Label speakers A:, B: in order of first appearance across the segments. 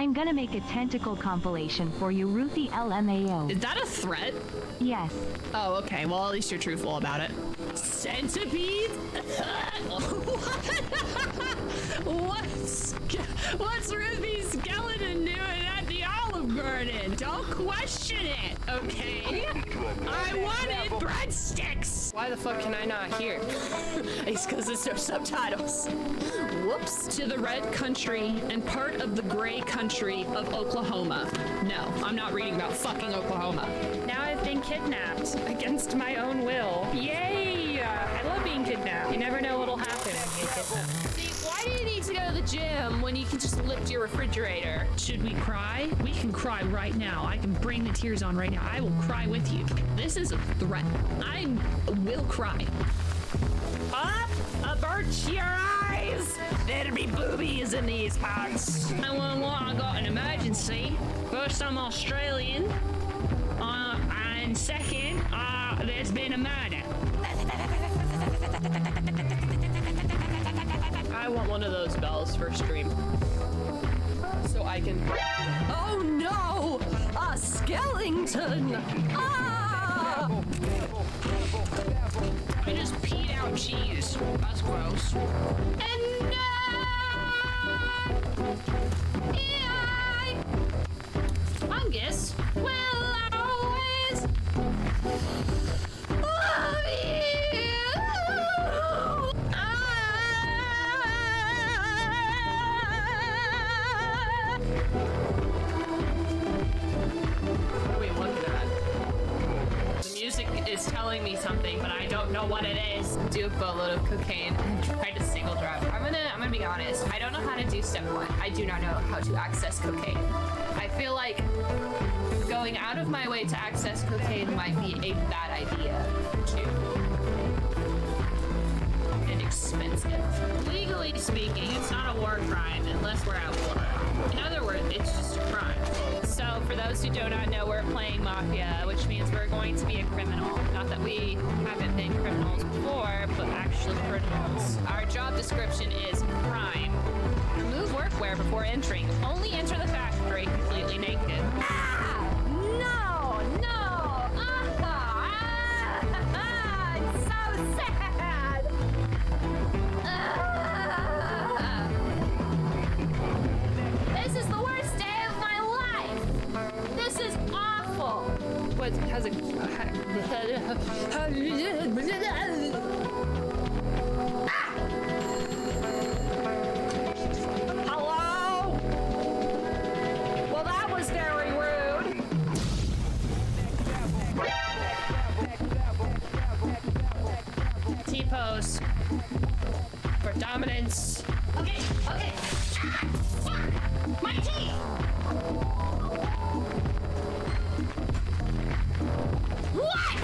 A: I'm gonna make a tentacle compilation for you, Ruthie LMAO.
B: Is that a threat?
A: Yes.
B: Oh, okay. Well, at least you're truthful about it. Centipede? What's Ruthie's skeleton doing at the Olive Garden? Don't question it, okay? I wanted breadsticks! Why the fuck can I not hear? It's because there's no subtitles. Whoops. To the red country and part of the gray country of Oklahoma. No, I'm not reading about fucking Oklahoma.
C: Now I've been kidnapped against my own will. Yay! I love being kidnapped. You never know what'll happen when you get kidnapped.
B: See, why do you need to go to the gym when you can just lift your refrigerator?
D: Should we cry? We can cry right now. I can bring the tears on right now. I will cry with you.
B: This is a threat. I will cry.
C: Up! Avert your eyes! There'll be boobies in these parts.
D: And I got an emergency. First, I'm Australian. And second, there's been a murder.
B: I want one of those bells for stream. So I can... Oh no! A skeleton! Ah!
D: I just peed out cheese. That's gross.
B: And
D: Fungus
B: will always love you. What are we looking at? The music is telling me something, but I don't know what it is. Do a boatload of cocaine and try to single drop. I'm gonna be honest. I don't know how to do step one. I do not know how to access cocaine. I feel like going out of my way to access cocaine might be a bad idea too. And expensive.
D: Legally speaking, it's not a war crime unless we're at war. In other words, it's just a crime.
B: So for those who do not know, we're playing Mafia, which means we're going to be a criminal. Not that we haven't been criminals before, but actually criminals. Our job description is crime. Remove workwear before entering. Only enter the factory completely naked. Ah! No! No! It's so sad! This is the worst day of my life! This is awful! What has it... Hello? Well, that was very rude. T-pose. For dominance.
D: Okay. Ah, fuck! My teeth!
B: What?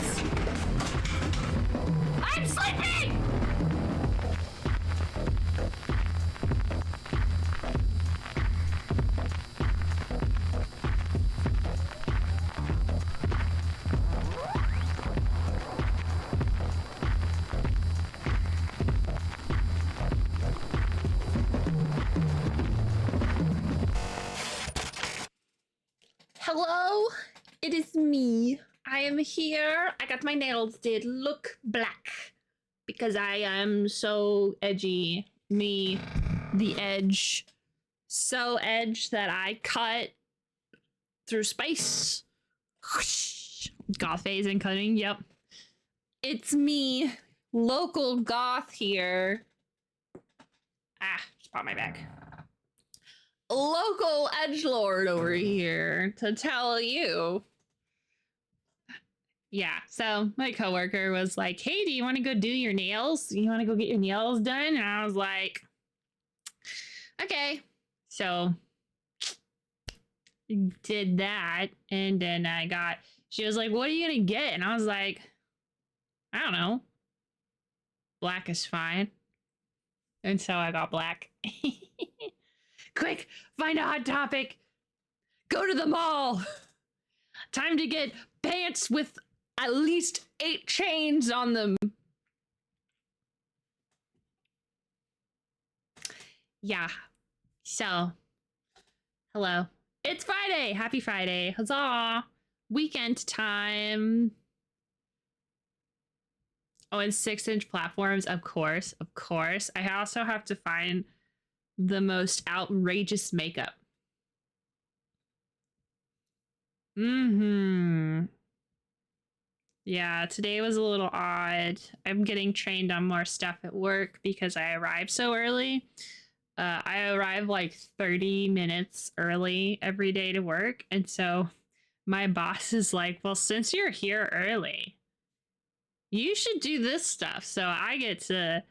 B: I'm sleeping! Hello, it is me. I am here. I got my nails did look black because I am so edgy. Me, the edge. So edge that I cut through space. Goth phase incoming, yep. It's me, local goth here. Ah, just bought my bag. Local edgelord over here to tell you. Yeah, so my coworker was like, hey, do you want to go do your nails? You want to go get your nails done? And I was like, okay. So did that. And then she was like, what are you going to get? And I was like, I don't know. Black is fine. And so I got black. Quick, find a hot topic. Go to the mall. Time to get pants with at least 8 chains on them. Yeah. So Hello. It's Friday. Happy Friday. Huzzah. Weekend time. Oh, and 6-inch platforms. Of course. Of course. I also have to find the most outrageous makeup. Yeah, today was a little odd. I'm getting trained on more stuff at work because I arrived so early. I arrive like 30 minutes early every day to work. And so my boss is like, well, since you're here early, you should do this stuff. So I get to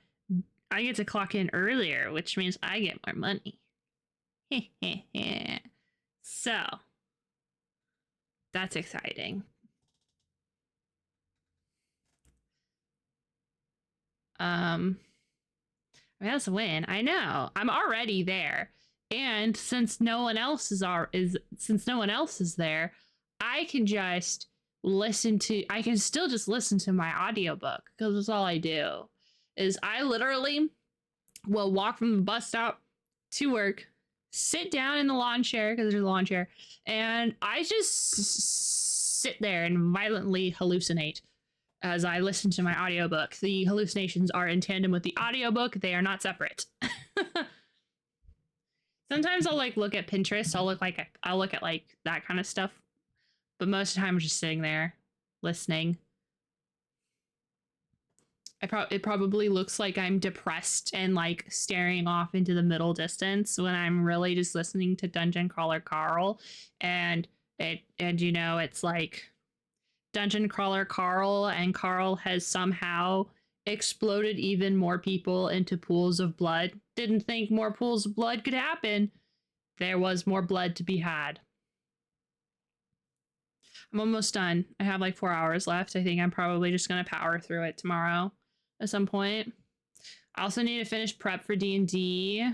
B: clock in earlier, which means I get more money. So that's exciting. I mean, that's a win. I know. I'm already there. And since no one else is there, I can still just listen to my audiobook because that's all I do. Is I literally will walk from the bus stop to work, sit down in the lawn chair because there's a lawn chair, and I just sit there and violently hallucinate as I listen to my audiobook. The hallucinations are in tandem with the audiobook. They are not separate. Sometimes I'll like look at Pinterest. I'll look at like that kind of stuff. But most of the time I'm just sitting there listening. It probably looks like I'm depressed and like staring off into the middle distance when I'm really just listening to Dungeon Crawler Carl, and you know, it's like Dungeon Crawler Carl, and Carl has somehow exploded even more people into pools of blood. Didn't think more pools of blood could happen. There was more blood to be had. I'm almost done. I have like 4 hours left. I think I'm probably just going to power through it tomorrow at some point. I also need to finish prep for D&D.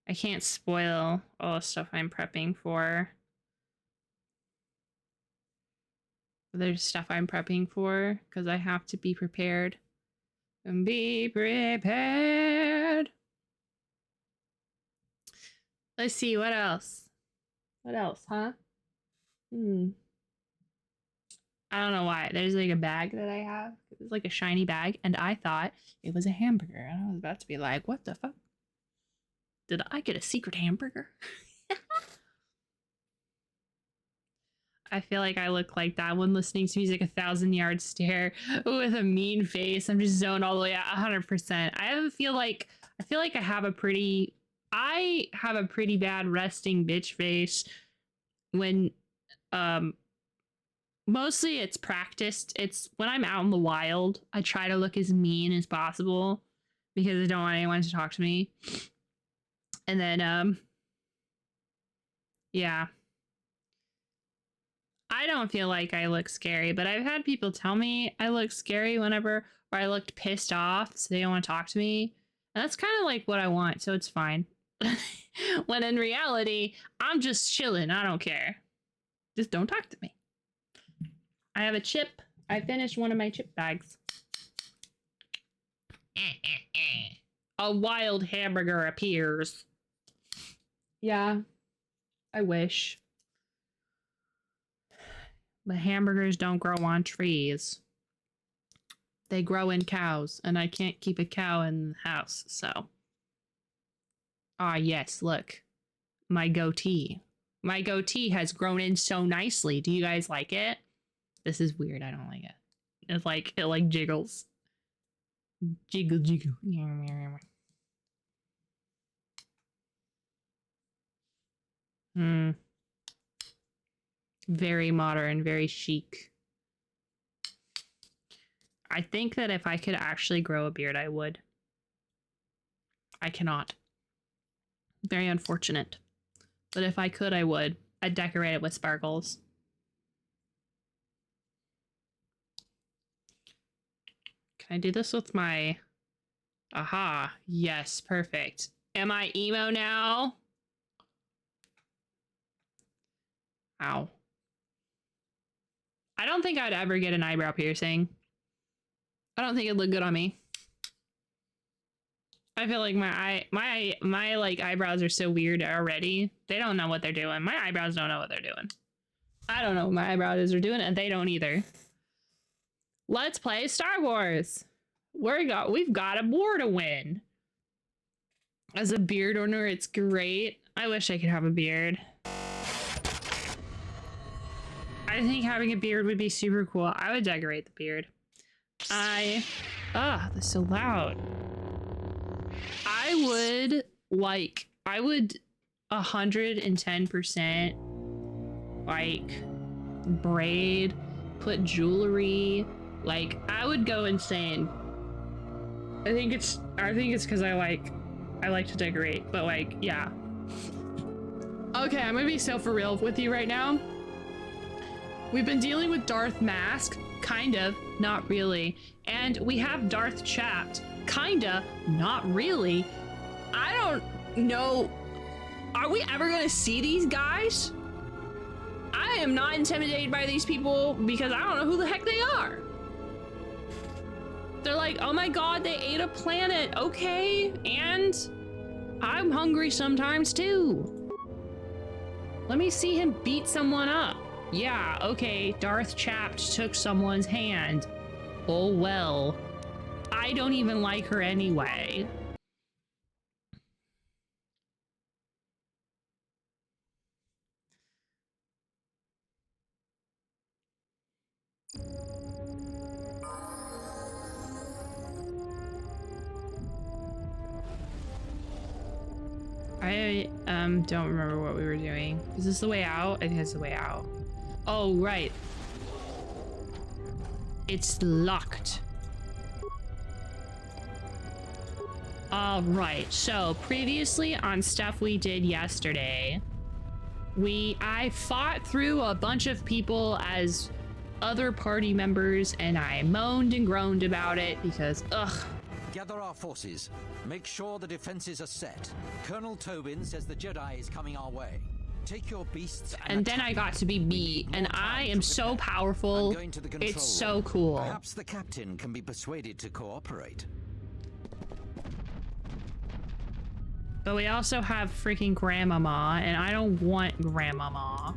B: I can't spoil all the stuff I'm prepping for. There's stuff I'm prepping for because I have to be prepared. And be prepared. Let's see, what else? What else, huh? I don't know why. There's like a bag that I have. It was like a shiny bag, and I thought it was a hamburger. And I was about to be like, what the fuck? Did I get a secret hamburger? I feel like I look like that one listening to music 1,000-yard stare with a mean face. I'm just zoned all the way at 100%. I feel like I have a pretty bad resting bitch face when mostly it's practiced. It's when I'm out in the wild, I try to look as mean as possible because I don't want anyone to talk to me. And then yeah. I don't feel like I look scary, but I've had people tell me I look scary whenever, or I looked pissed off, so they don't want to talk to me. And that's kind of like what I want, so it's fine. When in reality, I'm just chilling. I don't care. Just don't talk to me. I have a chip. I finished one of my chip bags. A wild hamburger appears. Yeah, I wish. But hamburgers don't grow on trees. They grow in cows, and I can't keep a cow in the house, so. Ah, yes, look. My goatee. My goatee has grown in so nicely. Do you guys like it? This is weird. I don't like it. It like jiggles. Jiggle, jiggle. Very modern, very chic. I think that if I could actually grow a beard, I would. I cannot. Very unfortunate. But if I could, I would. I'd decorate it with sparkles. Can I do this with my... Aha. Yes, perfect. Am I emo now? Ow. I don't think I'd ever get an eyebrow piercing. I don't think it'd look good on me. I feel like my like eyebrows are so weird already. They don't know what they're doing. My eyebrows don't know what they're doing. I don't know what my eyebrows are doing, and they don't either. Let's play Star Wars. We've got a war to win. As a beard owner, it's great. I wish I could have a beard. I think having a beard would be super cool. I would decorate the beard. That's so loud. I would 110% like braid, put jewelry, like I would go insane. I think it's because I like to decorate, but like, yeah. Okay, I'm gonna be so for real with you right now. We've been dealing with Darth Mask, kind of, not really. And we have Darth Chapped, kinda, not really. I don't know. Are we ever gonna see these guys? I am not intimidated by these people because I don't know who the heck they are. They're like, oh my god, they ate a planet. Okay, and I'm hungry sometimes too. Let me see him beat someone up. Yeah, okay, Darth Chapped took someone's hand. Oh well. I don't even like her anyway. I don't remember what we were doing. Is this the way out? I think it's the way out. Oh, right. It's locked. All right. So previously on stuff we did yesterday, I fought through a bunch of people as other party members, and I moaned and groaned about it because, ugh.
E: Gather our forces. Make sure the defenses are set. Colonel Tobin says the Jedi is coming our way. Take your beasts
B: and then I got to be me, and I am so powerful. It's so cool.
E: Perhaps the captain can be persuaded to cooperate.
B: But we also have freaking Grandmama, and I don't want Grandmama.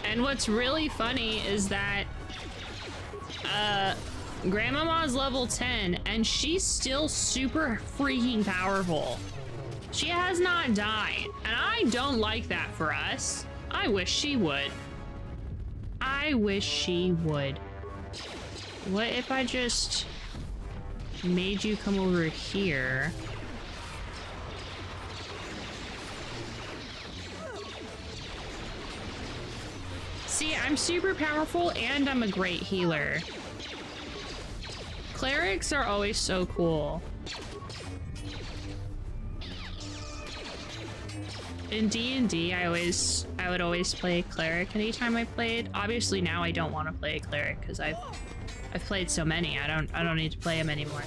B: And what's really funny is that Grandmama's level 10 and she's still super freaking powerful. She has not died, and I don't like that for us. I wish she would. I wish she would. What if I just made you come over here? See, I'm super powerful and I'm a great healer. Clerics are always so cool. In D&D, I would always play cleric anytime I played. Obviously now I don't want to play a cleric because I've played so many. I don't need to play them anymore.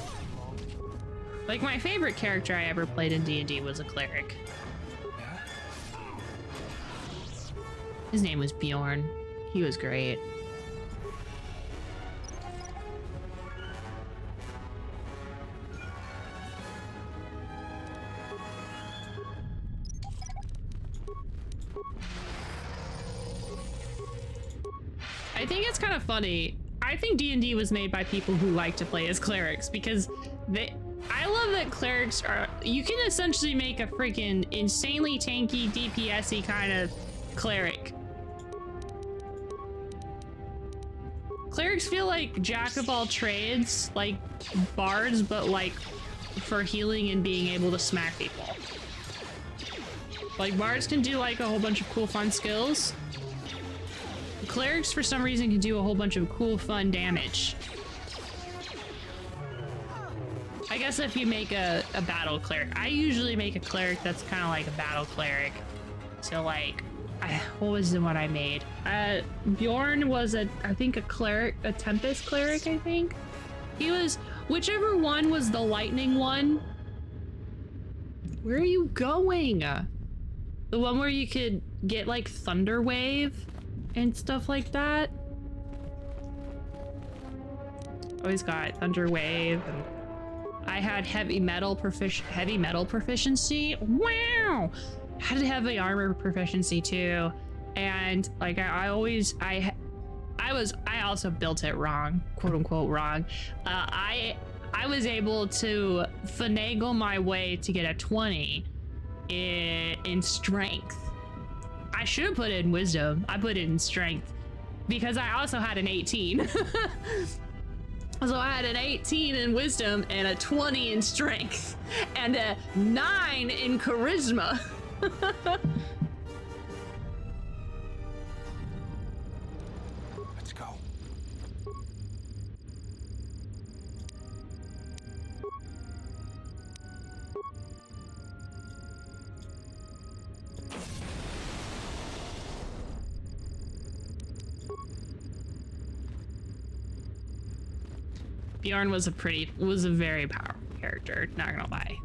B: Like my favorite character I ever played in D&D was a cleric. His name was Bjorn. He was great. I think it's kind of funny. I think D&D was made by people who like to play as clerics because I love that clerics are, you can essentially make a freaking insanely tanky DPS-y kind of cleric. Clerics feel like jack of all trades, like bards, but like for healing and being able to smack people. Like bards can do like a whole bunch of cool fun skills. Clerics for some reason can do a whole bunch of cool fun damage. I guess if you make a battle cleric, I usually make a cleric that's kind of like a battle cleric. So like, what was the one I made? Bjorn was I think a cleric, a Tempest cleric, I think. He was, whichever one was the lightning one. Where are you going? The one where you could get like Thunder Wave and stuff like that. Always got Thunder Wave, and I had heavy metal proficiency. Wow! Had heavy armor proficiency too, and like I also built it wrong, quote unquote wrong. I was able to finagle my way to get a 20 in strength. I should have put it in wisdom. I put it in strength because I also had an 18. So I had an 18 in wisdom and a 20 in strength and a 9 in charisma.
E: Let's go.
B: Bjorn was a very powerful character, not gonna lie.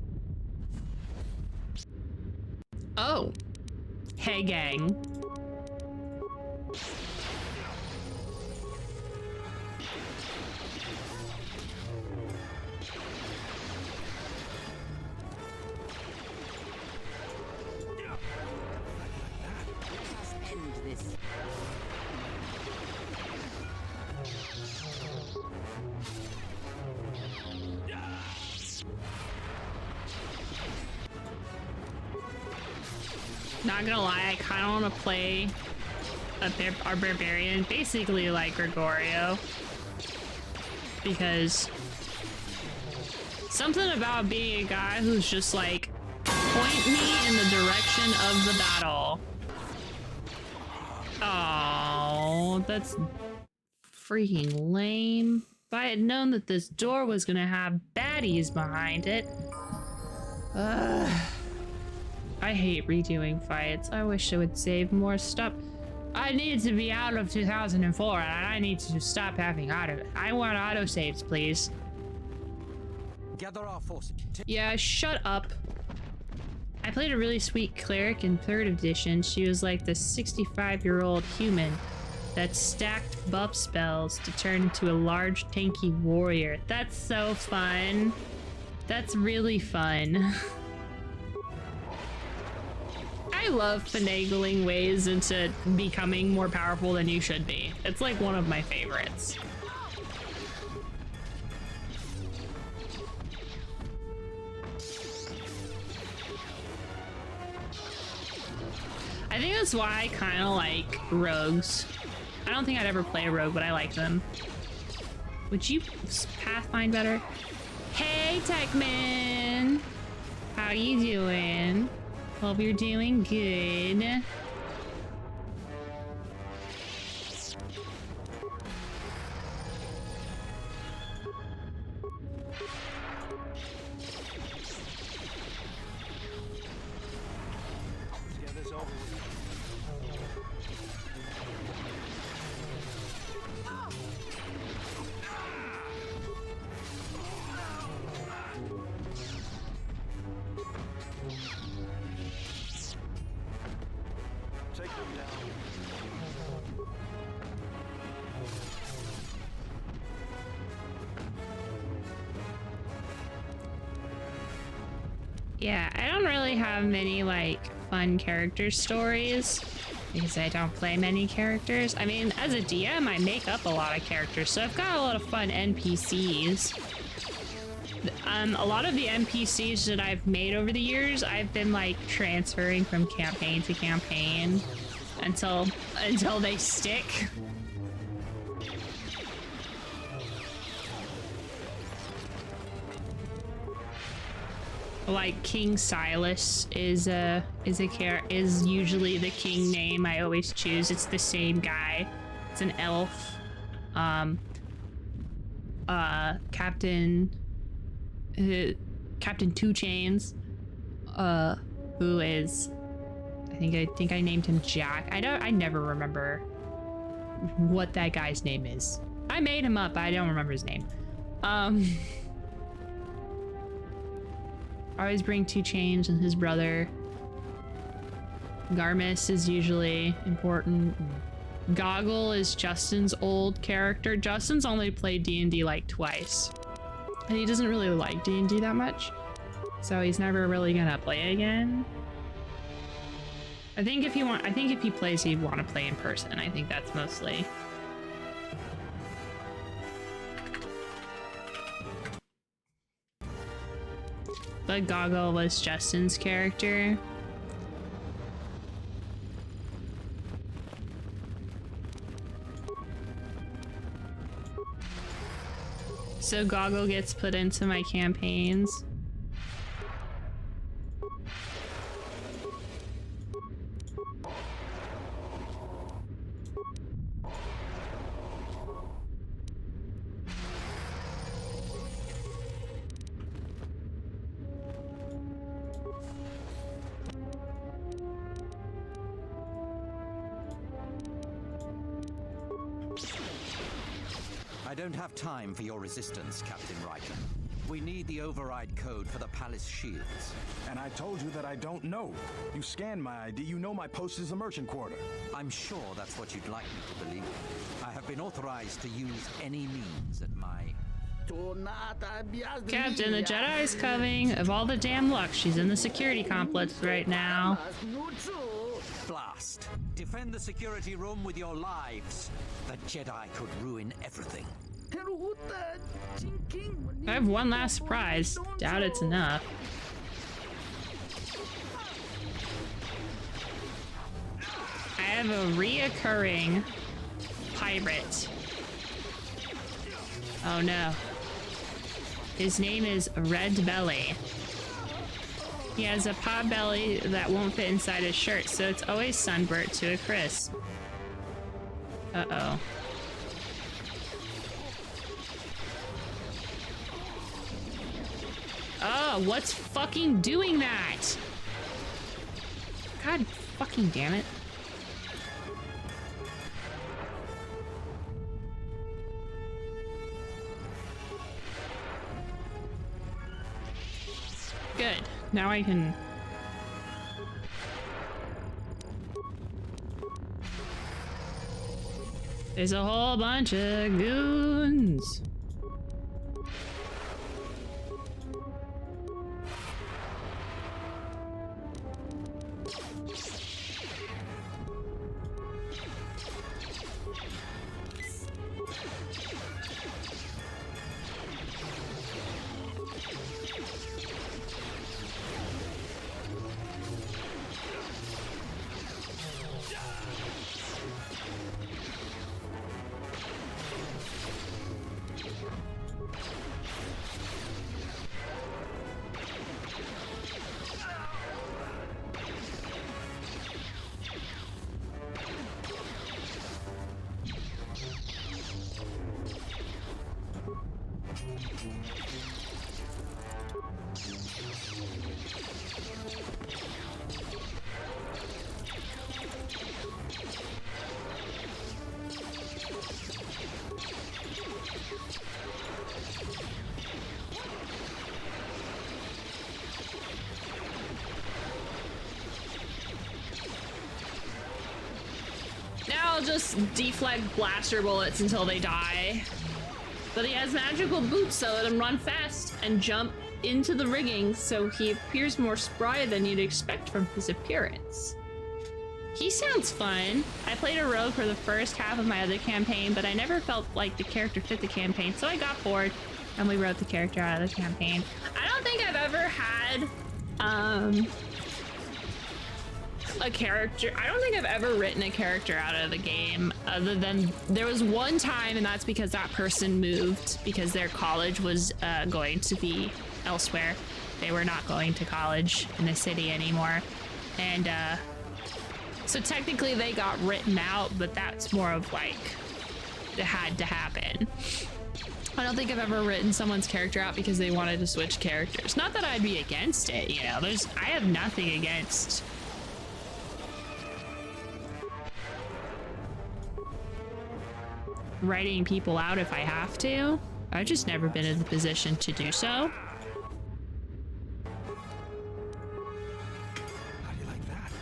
B: Oh. Hey, gang. Not gonna lie, I kind of want to play our barbarian, basically like Gregorio, because something about being a guy who's just like, point me in the direction of the battle. Oh, that's freaking lame. If I had known that this door was gonna have baddies behind it. Ugh. I hate redoing fights. I wish I would save more stuff. I need to be out of 2004 and I need to stop having I want autosaves, please.
E: Gather our forces.
B: Yeah, shut up. I played a really sweet cleric in 3rd edition. She was like the 65-year-old human that stacked buff spells to turn into a large tanky warrior. That's so fun. That's really fun. I love finagling ways into becoming more powerful than you should be. It's like one of my favorites. I think that's why I kind of like rogues. I don't think I'd ever play a rogue, but I like them. Would you pathfind better? Hey, Techman! How you doing? Hope you're doing good. Yeah, I don't really have many like fun character stories because I don't play many characters. I mean, as a DM, I make up a lot of characters, so I've got a lot of fun NPCs. A lot of the NPCs that I've made over the years, I've been like transferring from campaign to campaign until they stick. Like King Silas is usually the king name I always choose. It's the same guy. It's an elf. Captain Two Chains, who is
C: I think I named him Jack. I never remember what that guy's name is. I made him up, but I don't remember his name. Always bring 2 chains and his brother. Garmus is usually important. Goggle is Justin's old character. Justin's only played D&D like twice. And he doesn't really like D&D that much. So he's never really gonna play again. I think if he plays, he'd want to play in person. I think that's mostly. But Goggle was Justin's character. So Goggle gets put into my campaigns.
E: I don't have time for your resistance, Captain Riker. We need the override code for the palace shields.
F: And I told you that I don't know. You scanned my ID, you know my post is a merchant quarter.
E: I'm sure that's what you'd like me to believe. I have been authorized to use any means at my...
C: Captain, the Jedi's coming. Of all the damn luck, she's in the security complex right now.
E: Blast. Defend the security room with your lives. The Jedi could ruin everything.
C: I have one last surprise. Doubt it's enough. I have a reoccurring pirate. Oh no. His name is Red Belly. He has a pot belly that won't fit inside his shirt, so it's always sunburnt to a crisp. Uh-oh. Oh, what's fucking doing that? God fucking damn it. Good. Now I can... There's a whole bunch of goons. Now I'll just deflect blaster bullets until they die. But he has magical boots so let him run fast and jump into the rigging, so he appears more spry than you'd expect from his appearance. He sounds fun. I played a rogue for the first half of my other campaign, but I never felt like the character fit the campaign, so I got bored and we wrote the character out of the campaign. I don't think I've ever had a character. I don't think I've ever written a character out of the game, other than there was one time, and that's because that person moved because their college was going to be elsewhere. They were not going to college in the city anymore, and so technically they got written out, but that's more of like it had to happen. I don't think I've ever written someone's character out because they wanted to switch characters. Not that I'd be against it, you know. I have nothing against writing people out if I have to. I've just never been in the position to do so.
F: How do you like that?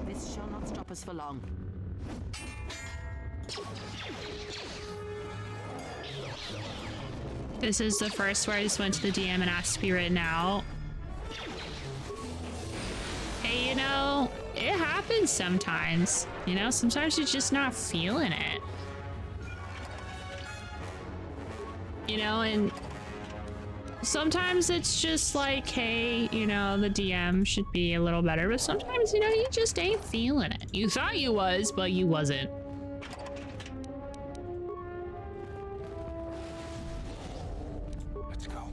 G: This shall not stop us for long.
C: This is the first where I just went to the DM and asked to be written out. Hey, you know, it happens sometimes. You know, sometimes you're just not feeling it. You know, and sometimes it's just like, hey, you know, the DM should be a little better, but sometimes, you know, you just ain't feeling it. You thought you was, but you wasn't.
F: Let's go.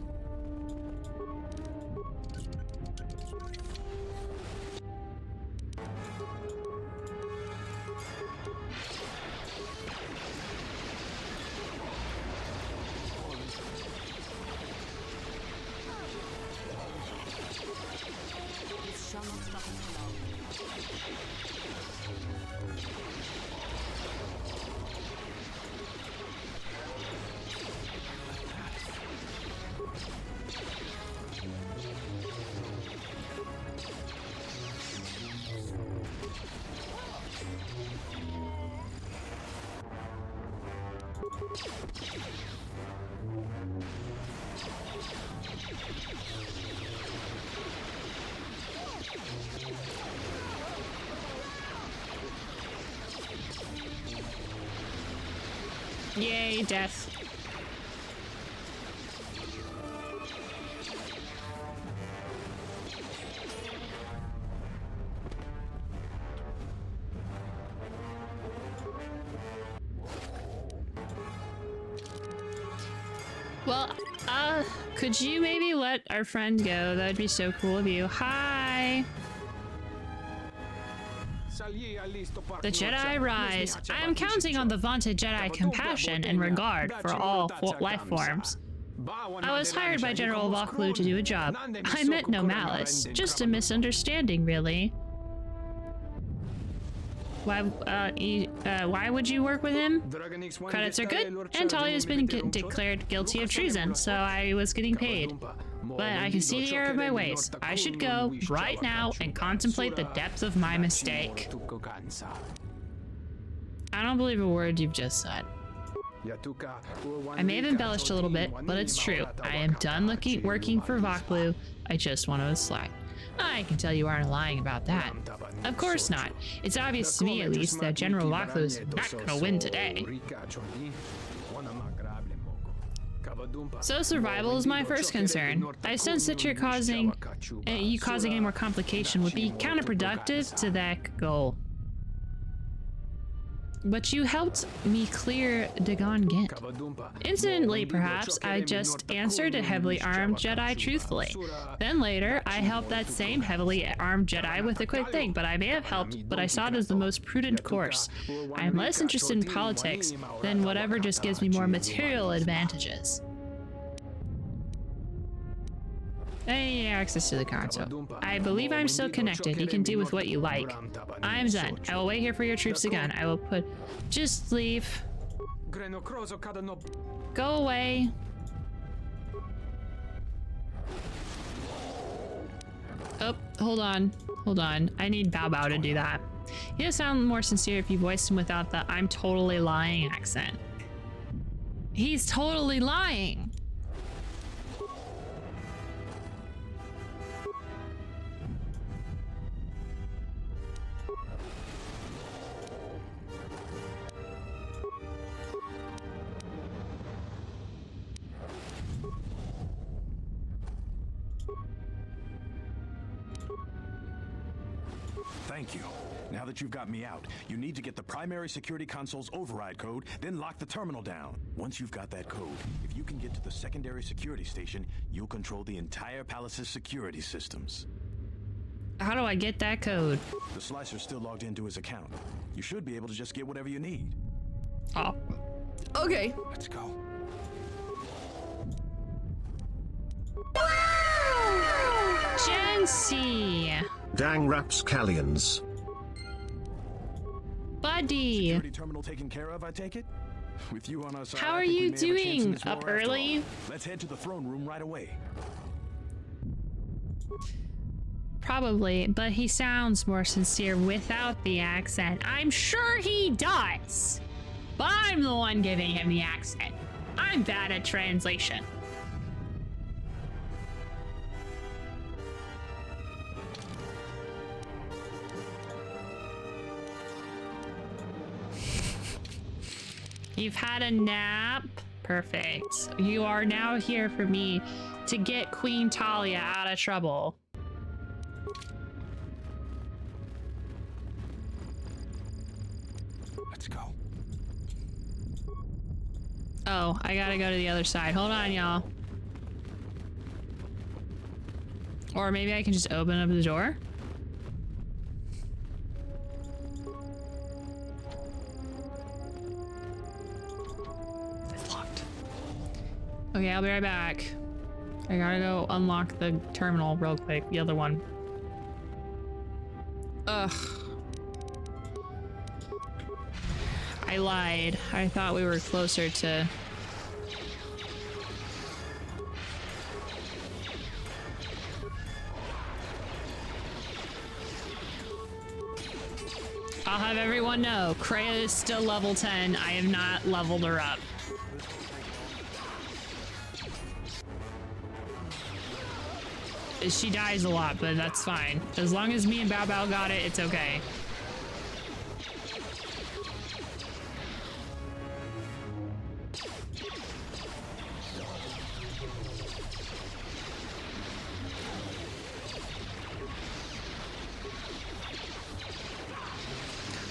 G: This shall not stop us for long.
C: Yay, death. Well, could you maybe let our friend go? That'd be so cool of you. Hi! The Jedi rise. I am counting on the vaunted Jedi compassion and regard for all life forms. I was hired by General VoD to do a job. I meant no malice, just a misunderstanding, really. Why would you work with him? Credits are good, and Talia has been declared guilty of treason, so I was getting paid. But I can see the error of my ways. I should go right now and contemplate the depth of my mistake. I don't believe a word you've just said. I may have embellished a little bit, but it's true. I am done working for VoD. I just want to slack. I can tell you aren't lying about that. Of course not. It's obvious to me, at least, that General VoD is not gonna win today. So survival is my first concern. I sense that you causing any more complication would be counterproductive to that goal. But you helped me clear Dagon Gint. Incidentally, perhaps, I just answered a heavily armed Jedi truthfully. Then later, I helped that same heavily armed Jedi with a quick thing, but I may have helped, but I saw it as the most prudent course. I am less interested in politics than whatever just gives me more material advantages. Any access to the console. I believe I'm still connected. You can do with what you like. I'm done. I will wait here for your troops again. I will put... Just leave. Go away. Oh, hold on. Hold on. I need Bao Bao to do that. He'd sound more sincere if you voiced him without the I'm totally lying accent. He's totally lying.
F: Thank you. Now that you've got me out, you need to get the primary security console's override code, then lock the terminal down. Once you've got that code, if you can get to the secondary security station, you'll control the entire palace's security systems.
C: How do I get that code?
F: The Slicer's still logged into his account. You should be able to just get whatever you need.
C: Oh. Okay.
F: Let's go.
C: Jency.
H: Dang rapscallions.
C: Buddy.
F: Security terminal taken care of, I take it? With you on our side,
C: How
F: I
C: are
F: think we
C: you
F: may have a chance in
C: doing?
F: this war
C: Up
F: after
C: early?
F: all. Let's head to the throne room right away.
C: Probably, but he sounds more sincere without the accent. I'm sure he does. But I'm the one giving him the accent. I'm bad at translation. You've had a nap? Perfect. You are now here for me to get Queen Talia out of trouble.
F: Let's go.
C: Oh, I gotta go to the other side. Hold on, y'all. Or maybe I can just open up the door? It's locked. Okay, I'll be right back. I gotta go unlock the terminal real quick, the other one. Ugh. I lied. I thought we were closer to... I'll have everyone know, Kreia is still level 10. I have not leveled her up. She dies a lot, but that's fine. As long as me and Bao Bao got it, it's okay.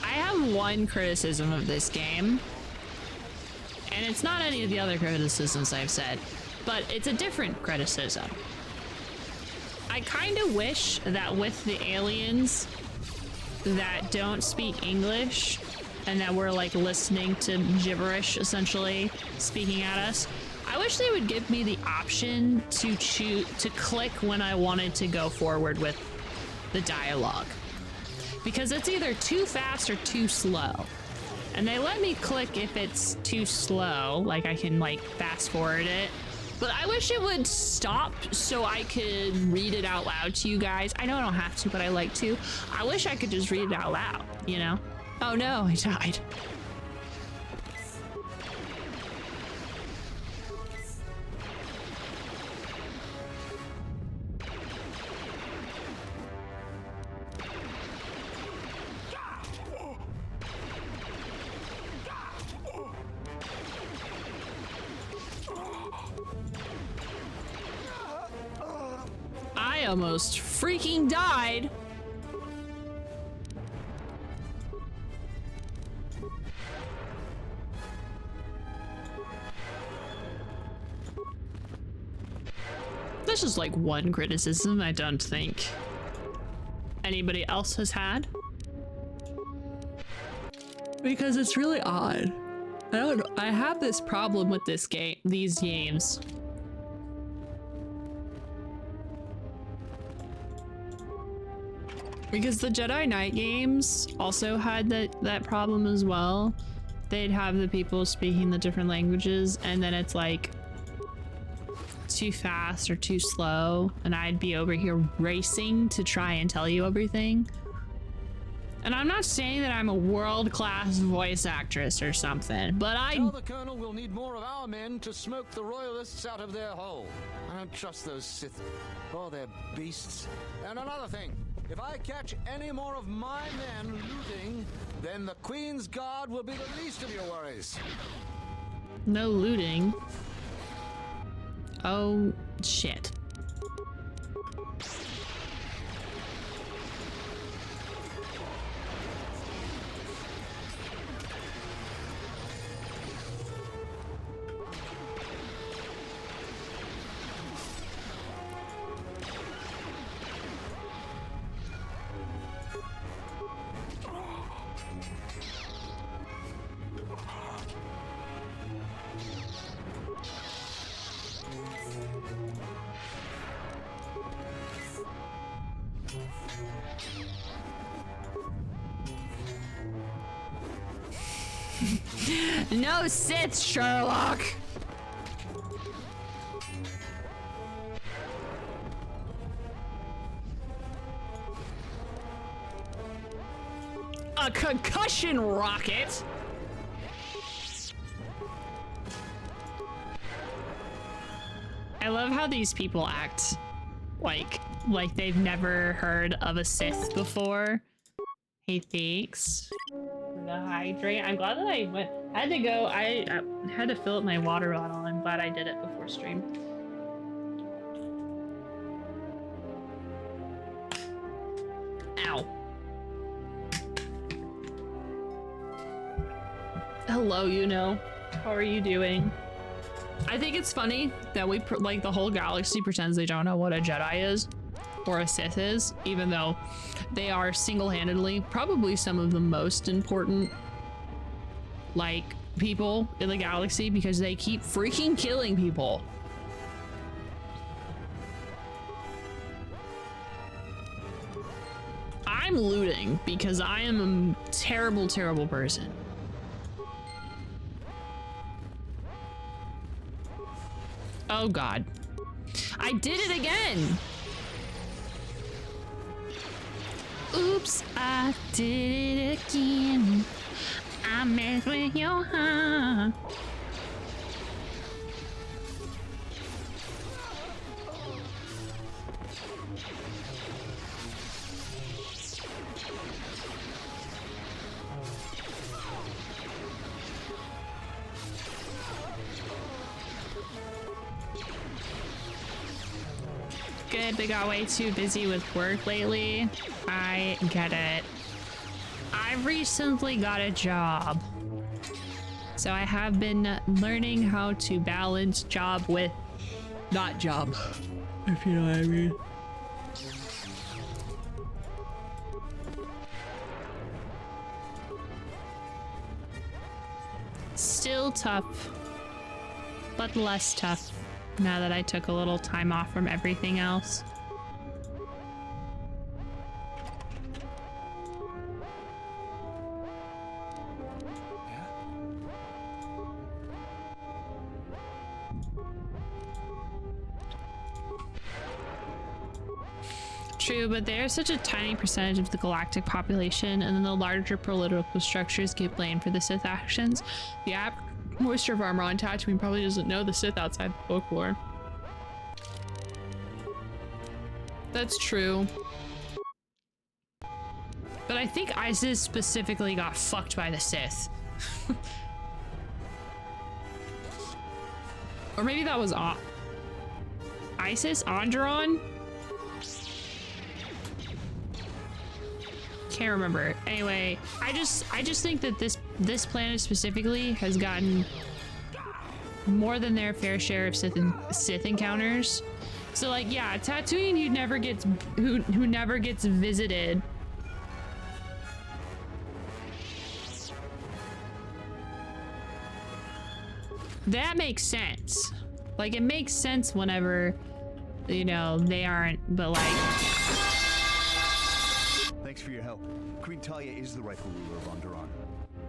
C: I have one criticism of this game, and it's not any of the other criticisms I've said, but it's a different criticism. I kind of wish that with the aliens that don't speak English and that we're like listening to gibberish essentially speaking at us, I wish they would give me the option to click when I wanted to go forward with the dialogue. Because it's either too fast or too slow. And they let me click if it's too slow, like I can like fast forward it. But I wish it would stop so I could read it out loud to you guys. I know I don't have to, but I like to. I wish I could just read it out loud, you know? Oh no, I died. I almost freaking died. This is like one criticism I don't think anybody else has had. Because it's really odd. I have this problem with these games. Because the Jedi Knight games also had that problem as well. They'd have the people speaking the different languages, and then it's like too fast or too slow, and I'd be over here racing to try and tell you everything. And I'm not saying that I'm a world-class voice actress or something, but
E: Tell the Colonel we'll need more of our men to smoke the Royalists out of their hole. I don't trust those Sith or their beasts. And another thing, if I catch any more of my men looting, then the Queen's Guard will be the least of your worries.
C: No looting. Oh, shit. No Sith, Sherlock! A concussion rocket? I love how these people act like they've never heard of a Sith before. Hey, thanks for the hydrate. I'm glad that I had to go. I had to fill up my water bottle. I'm glad I did it before stream. Ow. Hello, you know. How are you doing? I think it's funny that like the whole galaxy pretends they don't know what a Jedi is or a Sith is, even though they are single-handedly probably some of the most important like people in the galaxy because they keep freaking killing people. I'm looting because I am a terrible, terrible person. Oh God. I did it again. Oops, I did it again. I messed with your heart. Good, we got way too busy with work lately. I get it. I recently got a job. So I have been learning how to balance job with not job. If you know what I mean. Still tough, but less tough. Now that I took a little time off from everything else. True, but they're such a tiny percentage of the galactic population, and then the larger political structures get blamed for the Sith actions. The moisture farmer on Tatooine probably doesn't know the Sith outside the folklore. That's true. But I think Isis specifically got fucked by the Sith. Or maybe that was Isis? Onderon? Can't remember. Anyway, I just think that this planet specifically has gotten more than their fair share of Sith encounters. So like, yeah, Tatooine who never gets visited. That makes sense. Like, it makes sense whenever, you know, they aren't, but like.
I: Thanks for your help. Queen Talia is the rightful ruler of Onderon.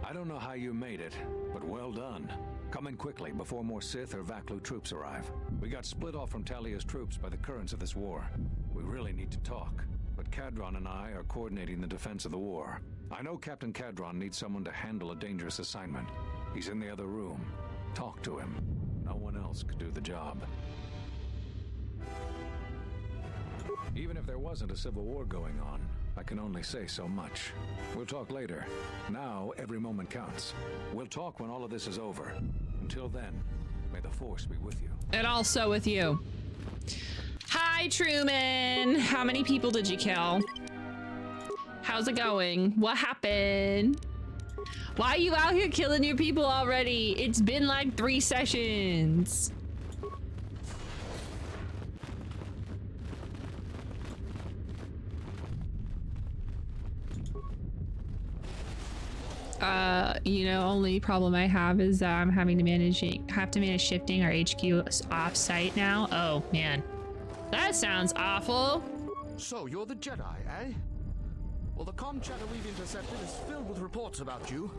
E: I don't know how you made it, but well done. Come in quickly before more Sith or Vaklu troops arrive. We got split off from Talia's troops by the currents of this war. We really need to talk, but Cadron and I are coordinating the defense of the war. I know Captain Cadron needs someone to handle a dangerous assignment. He's in the other room. Talk to him. No one else could do the job. Even if there wasn't a civil war going on, I can only say so much. We'll talk later. Now, every moment counts. We'll talk when all of this is over. Until then, may the Force be with you.
C: And also with you. Hi, Truman. How many people did you kill? How's it going? What happened? Why are you out here killing your people already? It's been like 3 sessions. You know, only problem I have is I'm having to manage shifting our HQ off site now. Oh man, that sounds awful.
I: So you're the Jedi, eh?
E: Well, the comm chatter we've intercepted is filled with reports about you.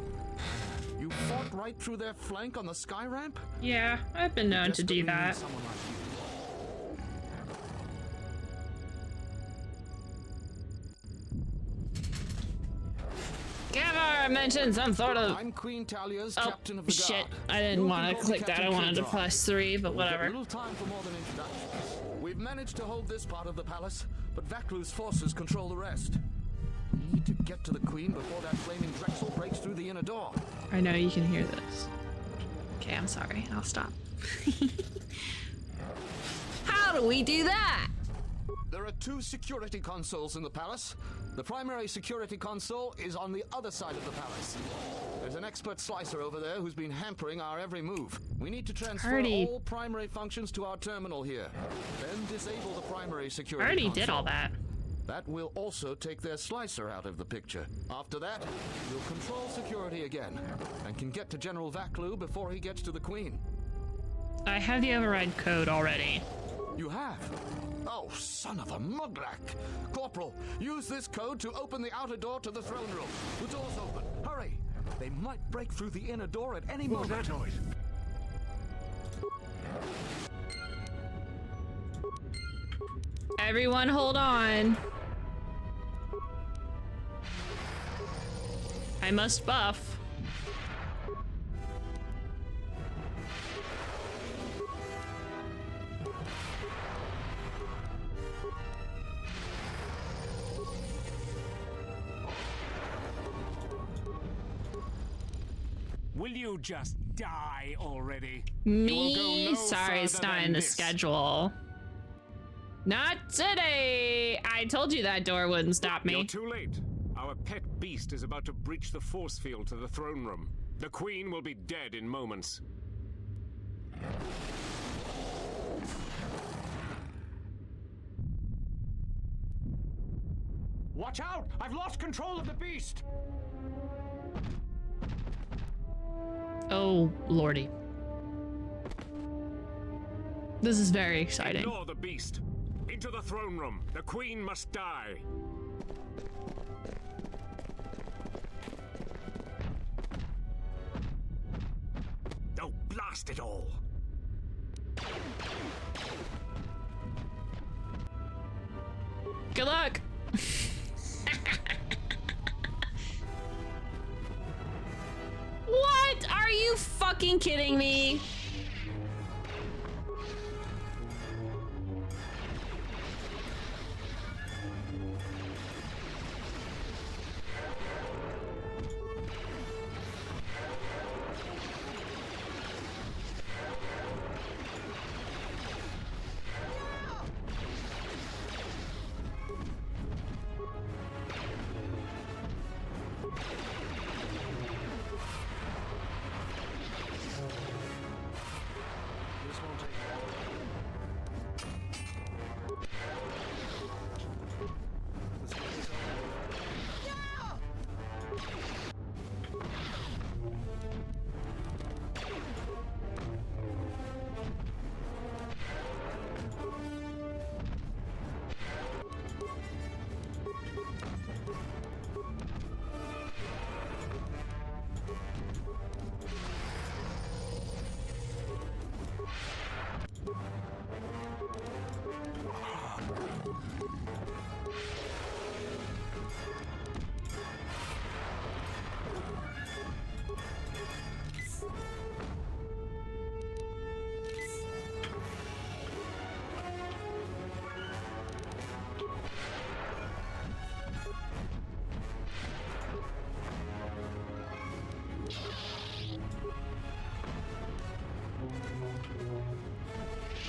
E: You fought right through their flank on the sky ramp?
C: Yeah, I've been known to do
E: Desperately need
C: that.
E: someone like you.
C: Gamma mentioned some sort of.
E: I'm Queen Talia's
C: Oh,
E: captain of the
C: shit.
E: guard.
C: I didn't
E: You
C: want
E: can
C: to
E: call me
C: click that. I
E: Captain
C: wanted to
E: Kildar.
C: press 3, but
E: We've got
C: whatever.
E: little time for more than introductions. We've managed to hold this part of the palace, but Vaklu's forces control the rest. We need to get to the Queen before that flaming Drexel breaks through the inner door.
C: I know you can hear this. Okay, I'm sorry. I'll stop. How do we do that?
E: There are 2 security consoles in the palace. The primary security console is on the other side of the palace. There's an expert slicer over there who's been hampering our every move. We need to transfer
C: Already-
E: all primary functions to our terminal here. Then disable the primary
C: I
E: security
C: already
E: console.
C: did all that.
E: That will also take their slicer out of the picture. After that, we'll control security again and can get to General Vaklu before he gets to the Queen.
C: I have the override code already.
E: You have? Oh, son of a muglak! Corporal, use this code to open the outer door to the throne room. The door's open. Hurry! They might break through the inner door at any moment.
F: That noise.
C: Everyone hold on. I must buff.
J: Will you just die already? You will go
C: Me?
J: no
C: Sorry, it's
J: further
C: not
J: than
C: in the
J: this.
C: schedule. Not today! I told you that door wouldn't stop
J: You're
C: me.
J: too late. Our pet beast is about to breach the force field to the throne room. The Queen will be dead in moments.
E: Watch out! I've lost control of the beast!
C: Oh, lordy. This is very exciting.
J: Ignore the beast. Into the throne room. The Queen must die. Oh, blast it all.
C: Good luck! What? Are you fucking kidding me?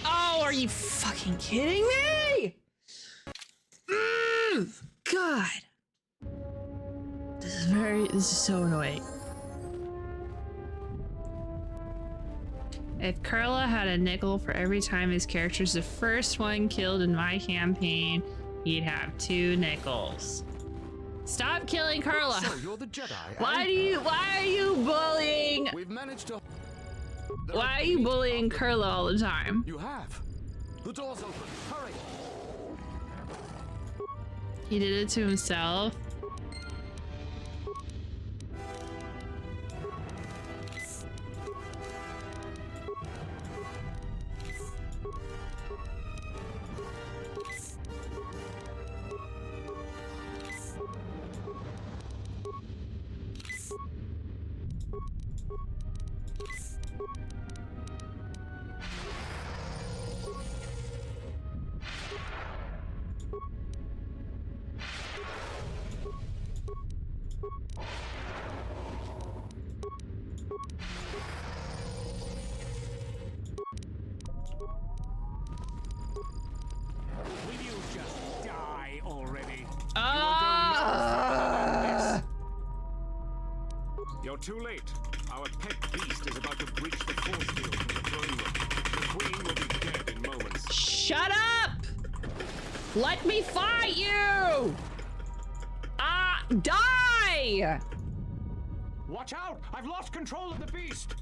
C: Oh, are you fucking kidding me? God. This is so annoying. If Carla had a nickel for every time his character's the first one killed in my campaign, he'd have 2 nickels. Stop killing Carla.
E: So you're the Jedi,
C: Why are you bullying?
E: We've managed to...
C: Why are you bullying Carla all the time?
E: You have. The door's open. Hurry.
C: He did it to himself.
J: You're too late. Our pet beast is about to breach the force field from the throne room. The queen will be dead in moments.
C: Shut up! Let me fight you! Die!
E: Watch out! I've lost control of the beast!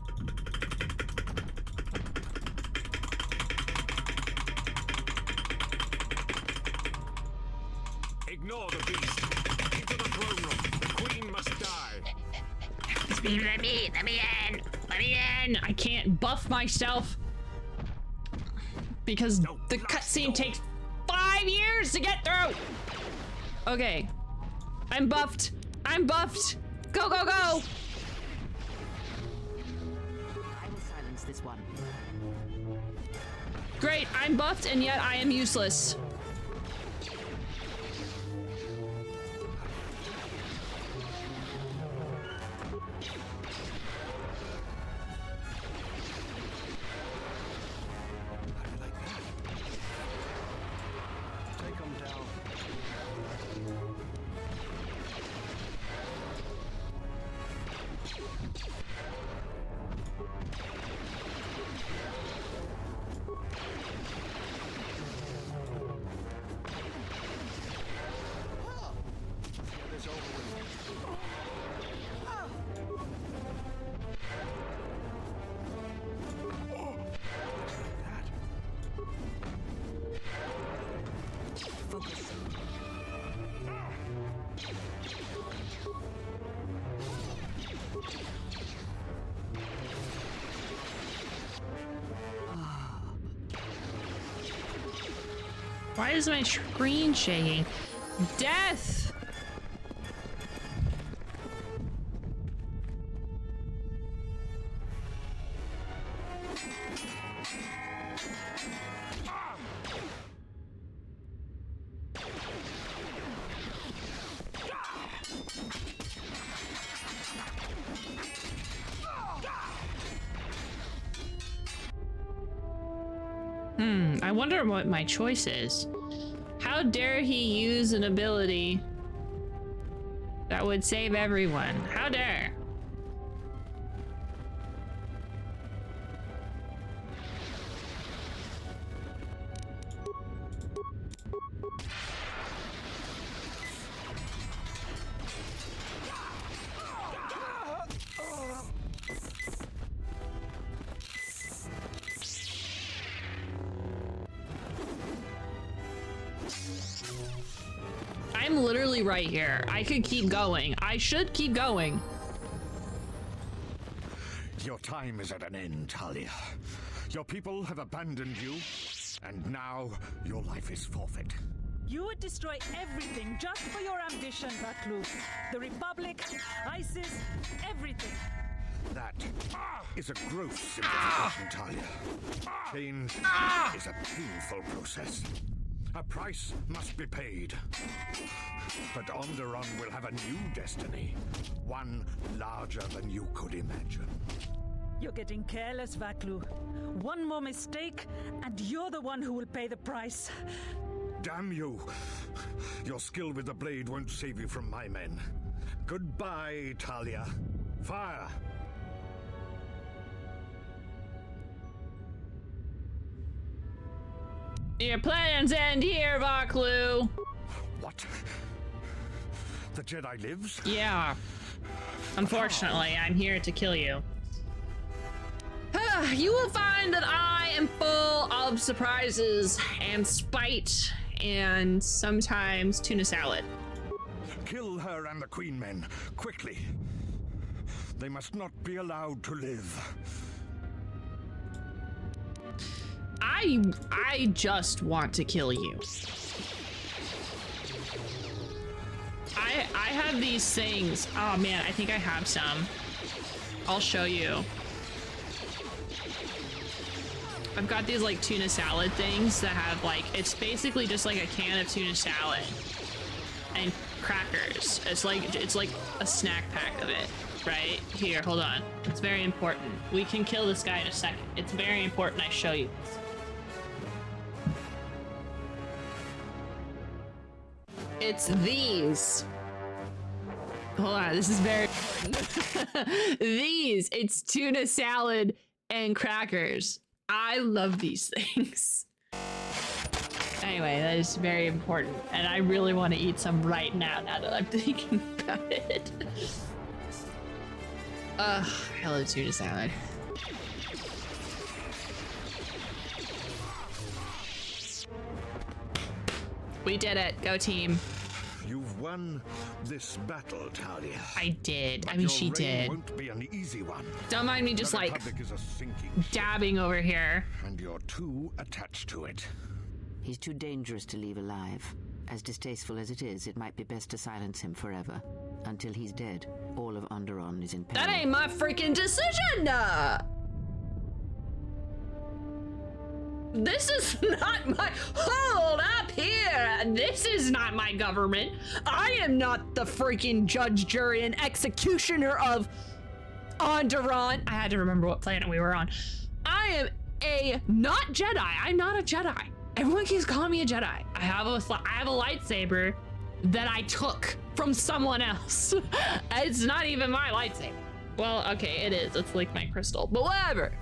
J: Ignore the beast. Into the throne room. The queen must die.
C: Let me in! I can't buff myself because the cutscene takes 5 years to get through! Okay. I'm buffed! Go, go, go!
G: I will silence this one.
C: Great, I'm buffed and yet I am useless.
E: Take them down.
C: Why is my screen shaking? Death! I wonder what my choice is. How dare he use an ability that would save everyone? How dare? I'm literally right here. I could keep going. I should keep going.
E: Your time is at an end, Talia. Your people have abandoned you, and now your life is forfeit.
K: You would destroy everything just for your ambition, Vaklu. The Republic, ISIS, everything.
E: That is a gross simplification, Talia. Change is a painful process. A price must be paid. But Onderon will have a new destiny. One larger than you could imagine.
K: You're getting careless, Vaklu. One more mistake, and you're the one who will pay the price.
E: Damn you! Your skill with the blade won't save you from my men. Goodbye, Talia. Fire!
C: Your plans end here, Vaklu.
E: What? The Jedi lives?
C: Yeah. Unfortunately, I'm here to kill you. You will find that I am full of surprises and spite and sometimes tuna salad.
E: Kill her and the Queen Men, quickly. They must not be allowed to live.
C: I just want to kill you. I have these things. Oh man, I think I have some. I'll show you. I've got these like tuna salad things that have like, it's basically just like a can of tuna salad and crackers. It's like a snack pack of it, right? Here, hold on. It's very important. We can kill this guy in a second. It's very important I show you this. It's these. Hold on, this is very... These, it's tuna salad and crackers. I love these things. Anyway, that is very important. And I really want to eat some right now that I'm thinking about it. Hello tuna salad. We did it. Go team.
H: You've won this battle, Talia.
C: I did.
H: But
C: I mean,
H: your
C: she
H: reign
C: did.
H: Won't be an easy one.
C: Don't mind me just
H: The
C: like
H: Republic is a sinking
C: dabbing over here.
H: and you're too attached to it.
G: He's too dangerous to leave alive. As distasteful as it is, it might be best to silence him forever. Until he's dead, all of Onderon is in peril.
C: That ain't my freaking decision! This is not my... Hold up here! This is not my government. I am not the freaking judge, jury, and executioner of Onderon. I had to remember what planet we were on. I am a not Jedi. I'm not a Jedi. Everyone keeps calling me a Jedi. I have a lightsaber that I took from someone else. It's not even my lightsaber. Well, okay, it is. It's like my crystal, but whatever.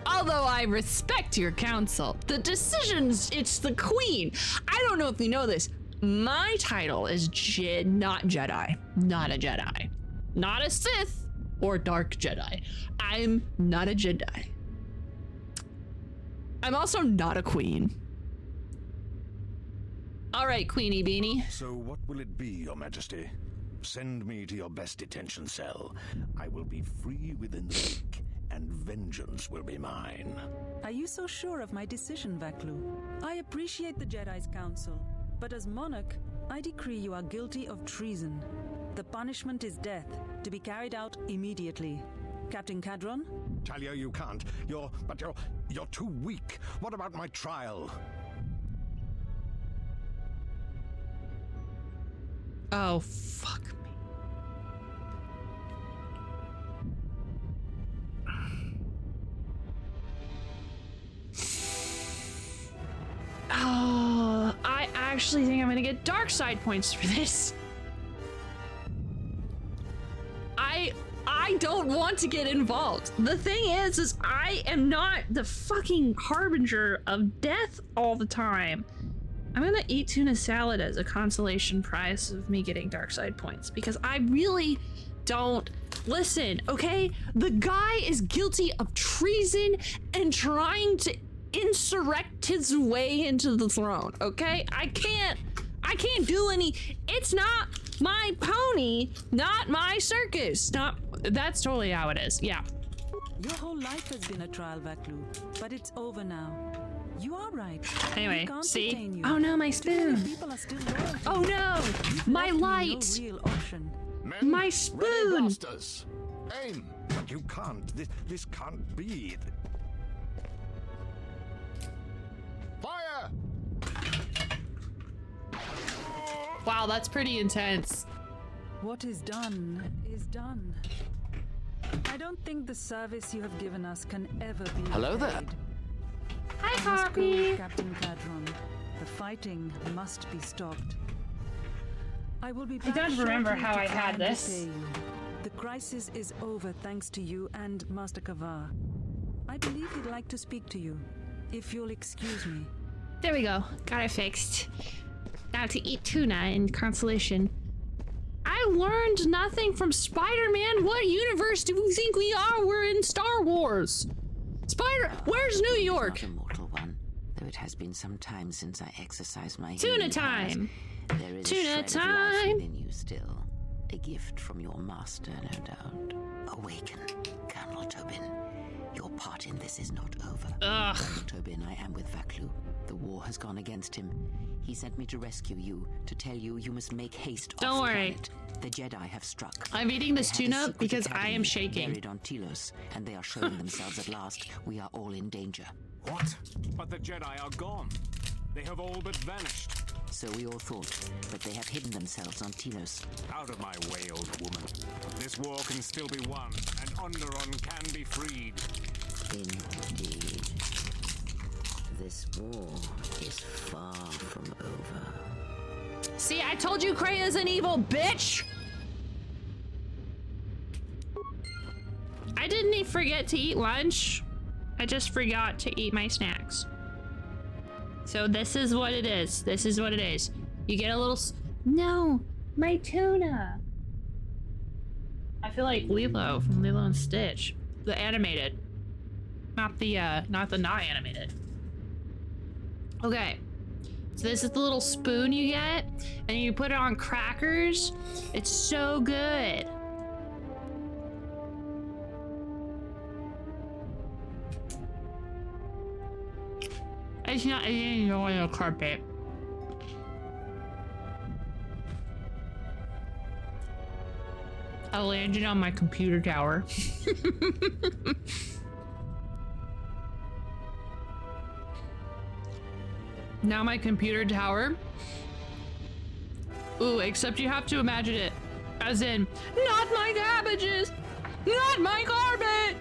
C: Although I respect your counsel, the decisions, it's the queen. I don't know if you know this. My title is not Jedi, not a Jedi, not a Sith or Dark Jedi. I'm not a Jedi. I'm also not a queen. All right, Queenie Beanie.
F: So what will it be, Your Majesty? Send me to your best detention cell. I will be free within the week, and vengeance will be mine.
K: Are you so sure of my decision, Vaklu? I appreciate the Jedi's counsel, but as monarch, I decree you are guilty of treason. The punishment is death, to be carried out immediately. Captain Cadron?
H: Talia, you can't. You're too weak. What about my trial?
C: Oh, fuck me. Oh, I actually think I'm gonna get dark side points for this. I don't want to get involved. The thing is I am not the fucking harbinger of death all the time. I'm gonna eat tuna salad as a consolation prize of me getting dark side points because I really don't listen, okay? The guy is guilty of treason and trying to insurrect his way into the throne, okay? I can't do any. It's not my pony, not my circus. That's totally how it is. Yeah.
K: Your whole life has been a trial, Vaklu, but it's over now. You are right.
C: Anyway,
K: We can't
C: see?
K: detain you.
C: Oh no, my
K: Too many
C: spoon.
K: people are still loyal to
C: Oh
K: you.
C: no,
K: You've
C: my
K: left me
C: light.
K: No real option.
H: Men,
C: My
H: ready
C: spoon.
H: blasters. Aim. But you can't. This can't be. Fire!
C: Wow, that's pretty intense.
K: What is done is done. I don't think the service you have given us can ever be
I: Hello there.
K: repaid.
C: Hi,
K: I must go
C: Harpy.
K: with Captain Cadron. The fighting must be stopped. I will be back
C: don't remember
K: shortly
C: how
K: to
C: I
K: try
C: had
K: and
C: this.
K: repay you. The crisis is over thanks to you and Master Kavar. I believe he'd like to speak to you, if you'll excuse me.
C: There we go. Got it fixed. Now to eat tuna in consolation. I learned nothing from Spider-Man. What universe do we think we are? We're in Star Wars. Where's New York?
G: Not a mortal one, though it has been some time since I exercised my
C: Tuna
G: healing
C: time.
G: powers. There is
C: Tuna
G: a shred of
C: time.
G: life within you still. A gift from your master, no doubt. Awaken, Colonel Tobin. Your part in this is not over.
C: Ugh.
G: Colonel Tobin, I am with Vaklu. The war has gone against him. He sent me to rescue you, to tell you you must make haste
C: Don't
G: off
C: worry.
G: planet. The Jedi have struck.
C: I'm eating this
G: They had a
C: tuna
G: secret
C: because I
G: academy
C: am shaking.
G: buried on Telos, and they are showing themselves at last. We are all in danger.
J: What? But the Jedi are gone. They have all but vanished.
G: So we all thought, but they have hidden themselves on Telos.
J: Out of my way, old woman. This war can still be won, and Onderon can be freed.
G: Indeed. This war is far from over.
C: See, I told you Krea's an evil bitch! I didn't forget to eat lunch. I just forgot to eat my snacks. So this is what it is. This is what it is. You get a little... No! My tuna! I feel like Lilo from Lilo and Stitch. The animated. Not the not animated. Okay. So this is the little spoon you get, and you put it on crackers. It's so good. It's not eating on the carpet. I landed on my computer tower. Now my computer tower. Ooh, except you have to imagine it as in, not my cabbages! Not my carpet!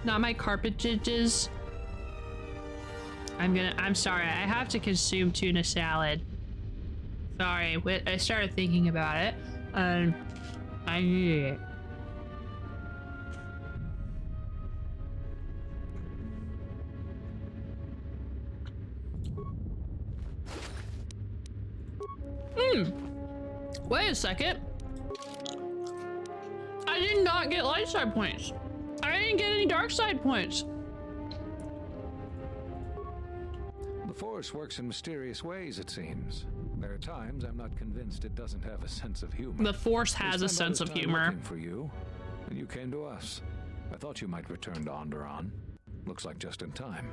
C: Not my carpetages. I'm sorry, I have to consume tuna salad. Sorry, I started thinking about it, and I need it. Wait a second. I did not get light side points. I didn't get any dark side points.
E: The Force works in mysterious ways, it seems. There are times I'm not convinced it doesn't have a sense of humor.
C: The Force has a sense of humor.
E: For you, and you came to us. I thought you might return to Onderon. Looks like just in time.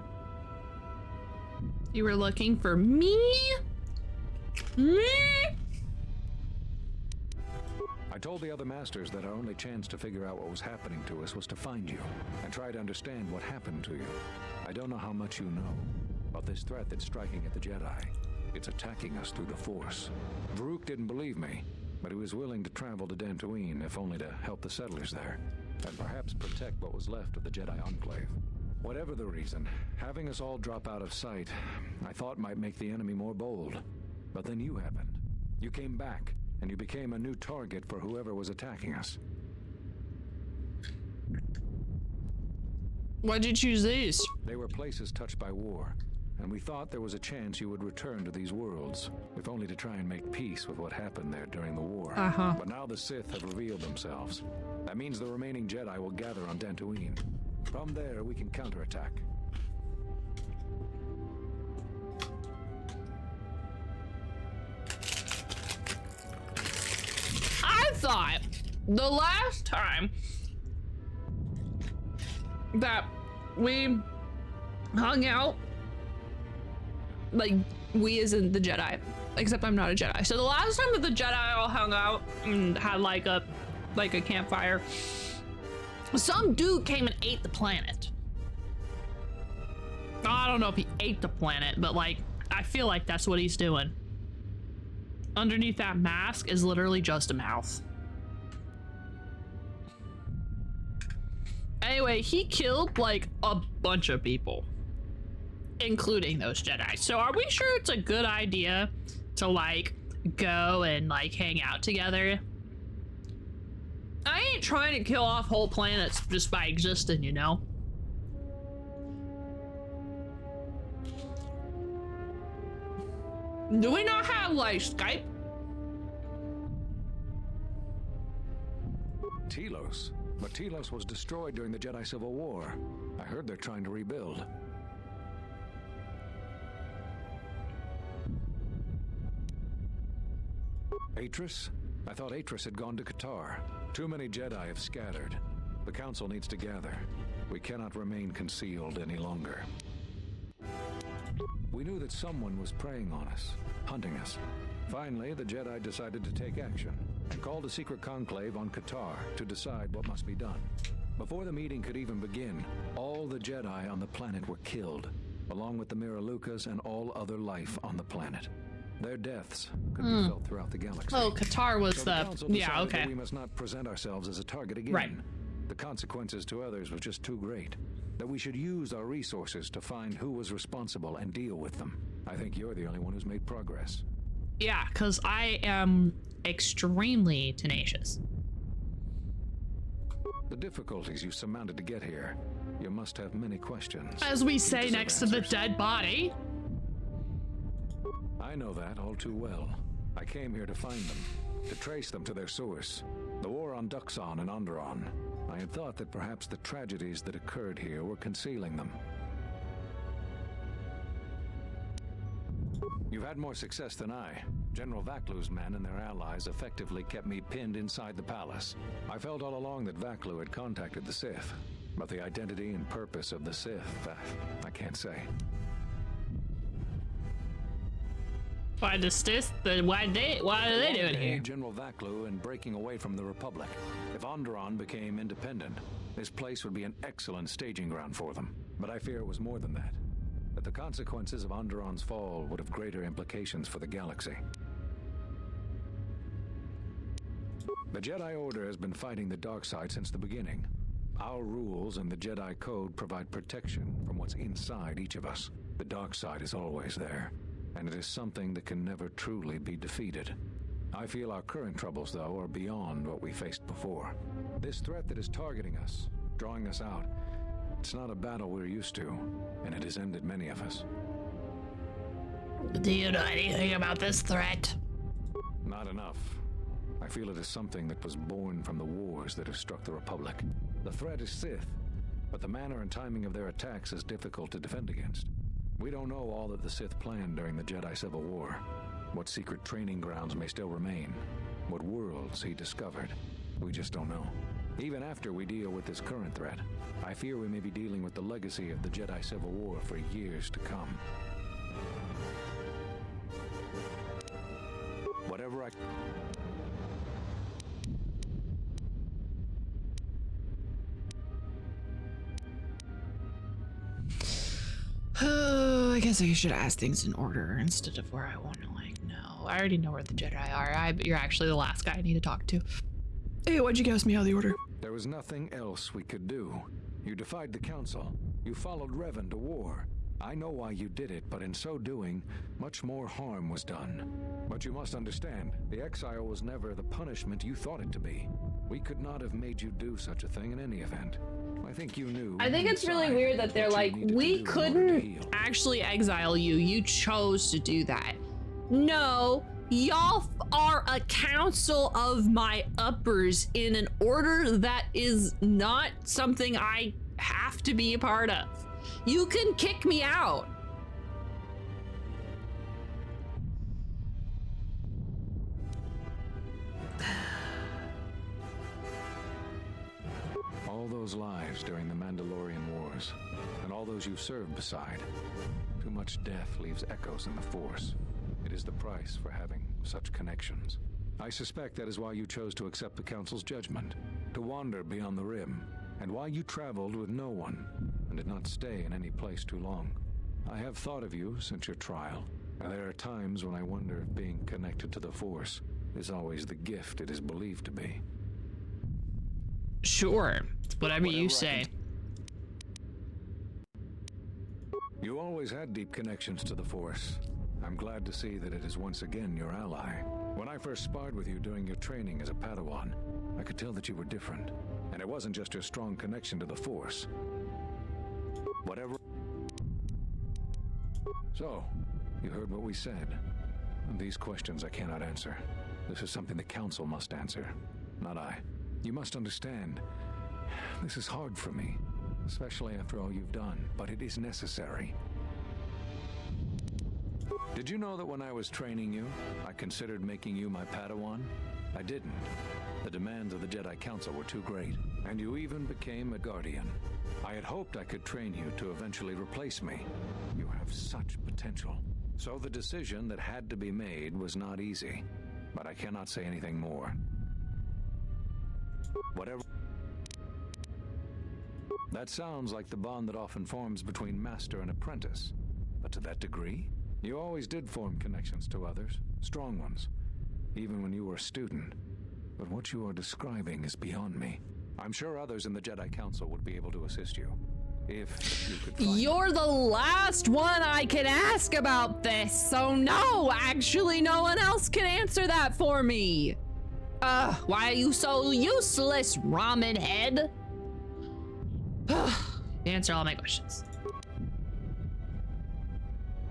C: You were looking for me? Me?
E: I told the other masters that our only chance to figure out what was happening to us was to find you and try to understand what happened to you. I don't know how much you know about this threat that's striking at the Jedi. It's attacking us through the Force. Varuk didn't believe me, but he was willing to travel to Dantooine, if only to help the settlers there, and perhaps protect what was left of the Jedi Enclave. Whatever the reason, having us all drop out of sight, I thought might make the enemy more bold. But then you happened. You came back, and you became a new target for whoever was attacking us.
C: Why'd you choose these?
E: They were places touched by war, and we thought there was a chance you would return to these worlds, if only to try and make peace with what happened there during the war. But now the Sith have revealed themselves. That means the remaining Jedi will gather on Dantooine. From there, we can counterattack.
C: I thought the last time that we hung out, like we as in the Jedi, except I'm not a Jedi. So the last time that the Jedi all hung out and had like a campfire, some dude came and ate the planet. I don't know if he ate the planet, but like I feel like that's what he's doing. Underneath that mask is literally just a mouth. Anyway, he killed like a bunch of people, including those Jedi. So are we sure it's a good idea to like go and like hang out together? I ain't trying to kill off whole planets just by existing, you know? Do we not have like Skype?
E: Telos. But Telos was destroyed during the Jedi Civil War. I heard they're trying to rebuild. Atris? I thought Atris had gone to Qatar. Too many Jedi have scattered. The Council needs to gather. We cannot remain concealed any longer. We knew that someone was preying on us, hunting us. Finally, the Jedi decided to take action and called a secret conclave on Qatar to decide what must be done. Before the meeting could even begin, all the Jedi on the planet were killed, along with the Miralukas and all other life on the planet. Their deaths could be felt throughout the galaxy.
C: Oh, Qatar was
E: so the Council
C: yeah,
E: decided
C: okay.
E: that we must not present ourselves as a target again.
C: Right.
L: The consequences to others were just too great. That we should use our resources to find who was responsible and deal with them. I think you're the only one who's made progress.
C: Yeah, because I am extremely tenacious.
L: The difficulties you surmounted to get here. You must have many questions.
C: As we say next to the dead body.
L: I know that all too well. I came here to find them, to trace them to their source. The war on Duxon and Onderon. I had thought that perhaps the tragedies that occurred here were concealing them. You've had more success than I. General Vaklu's men and their allies effectively kept me pinned inside the palace. I felt all along that Vaklu had contacted the Sith, but the identity and purpose of the Sith, I can't say.
C: Why the Sith? Why are they doing here?
L: General Vaklu and breaking away from the Republic. If Onderon became independent, this place would be an excellent staging ground for them. But I fear it was more than that. That the consequences of Onderon's fall would have greater implications for the galaxy. The Jedi Order has been fighting the dark side since the beginning. Our rules and the Jedi Code provide protection from what's inside each of us. The dark side is always there, and it is something that can never truly be defeated. I feel our current troubles, though, are beyond what we faced before. This threat that is targeting us, drawing us out, it's not a battle we're used to, and it has ended many of us.
C: Do you know anything about this threat?
L: Not enough. I feel it is something that was born from the wars that have struck the Republic. The threat is Sith, but the manner and timing of their attacks is difficult to defend against. We don't know all that the Sith planned during the Jedi Civil War. What secret training grounds may still remain. What worlds he discovered. We just don't know. Even after we deal with this current threat, I fear we may be dealing with the legacy of the Jedi Civil War for years to come. Whatever I...
C: I guess I should ask things in order instead of where I want to, like, no. I already know where the Jedi are. You're actually the last guy I need to talk to. Hey, why'd you guess me out of the order?
L: There was nothing else we could do. You defied the Council. You followed Revan to war. I know why you did it, but in so doing, much more harm was done. But you must understand, the exile was never the punishment you thought it to be. We could not have made you do such a thing in any event. I think you knew.
B: I think it's really weird that they're like, we couldn't
C: actually exile you. You chose to do that. No, y'all are a council of my uppers in an order that is not something I have to be a part of. You can kick me out.
L: All those lives during the Mandalorian Wars, and all those you served beside. Too much death leaves echoes in the Force. It is the price for having such connections. I suspect that is why you chose to accept the Council's judgment, to wander beyond the Rim, and why you traveled with no one, and did not stay in any place too long. I have thought of you since your trial, and there are times when I wonder if being connected to the Force is always the gift it is believed to be.
C: Sure, whatever you say.
L: You always had deep connections to the Force. I'm glad to see that it is once again your ally. When I first sparred with you during your training as a Padawan, I could tell that you were different. And it wasn't just your strong connection to the Force. Whatever... So, you heard what we said. These questions I cannot answer. This is something the Council must answer, not I. You must understand, this is hard for me, especially after all you've done, but it is necessary. Did you know that when I was training you, I considered making you my Padawan? I didn't. The demands of the Jedi Council were too great, and you even became a Guardian. I had hoped I could train you to eventually replace me. You have such potential. So the decision that had to be made was not easy, but I cannot say anything more. Whatever. That sounds like the bond that often forms between master and apprentice. But to that degree, you always did form connections to others, strong ones, even when you were a student. But what you are describing is beyond me. I'm sure others in the Jedi Council would be able to assist you. If you could find
C: You're the last one I can ask about this, so no, actually no one else can answer that for me. Why are you so useless, ramen head? Answer all my questions.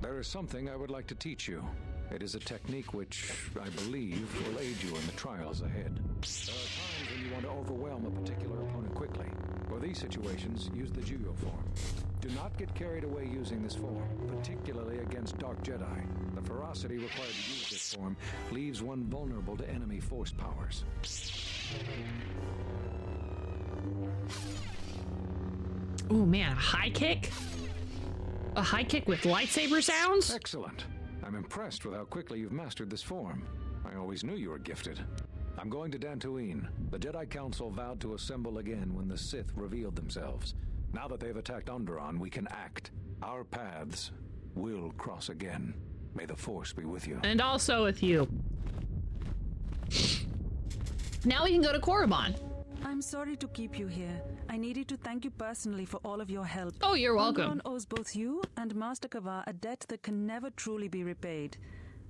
L: There is something I would like to teach you. It is a technique which, I believe, will aid you in the trials ahead. There are times when you want to overwhelm a particular opponent quickly. For these situations, use the Juyo form. Do not get carried away using this form, particularly against Dark Jedi. The ferocity required to use this form leaves one vulnerable to enemy force powers.
C: Oh man, a high kick? A high kick with lightsaber sounds?
L: Excellent. I'm impressed with how quickly you've mastered this form. I always knew you were gifted. I'm going to Dantooine. The Jedi Council vowed to assemble again when the Sith revealed themselves. Now that they've attacked Onderon, we can act. Our paths will cross again. May the Force be with you.
C: And also with you. Now we can go to Korriban.
K: I'm sorry to keep you here. I needed to thank you personally for all of your help.
C: Oh, you're welcome.
K: Onderon owes both you and Master Kavar a debt that can never truly be repaid.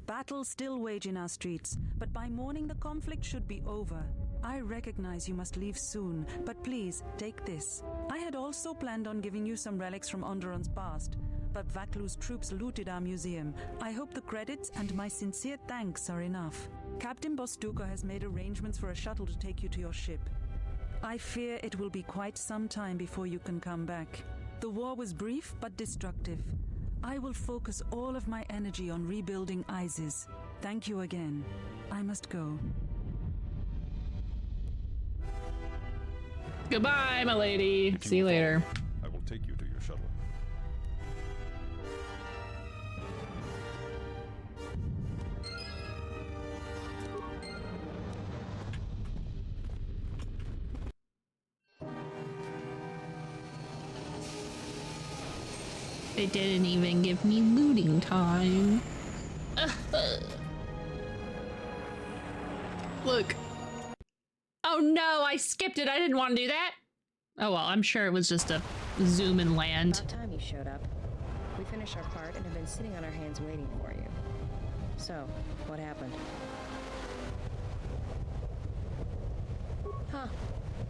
K: Battles still wage in our streets, but by morning the conflict should be over. I recognize you must leave soon, but please, take this. I had also planned on giving you some relics from Onderon's past, but Vaklu's troops looted our museum. I hope the credits and my sincere thanks are enough. Captain Bostuka has made arrangements for a shuttle to take you to your ship. I fear it will be quite some time before you can come back. The war was brief but destructive. I will focus all of my energy on rebuilding Isis. Thank you again. I must go.
C: Goodbye, my lady. See you later.
M: I will take you to your shuttle.
C: They didn't even give me looting time. Look. Oh no, I skipped it. I didn't want to do that. Oh well, I'm sure it was just a zoom and land.
N: About time you showed up. We finished our part and have been sitting on our hands waiting for you. So, what happened? Huh.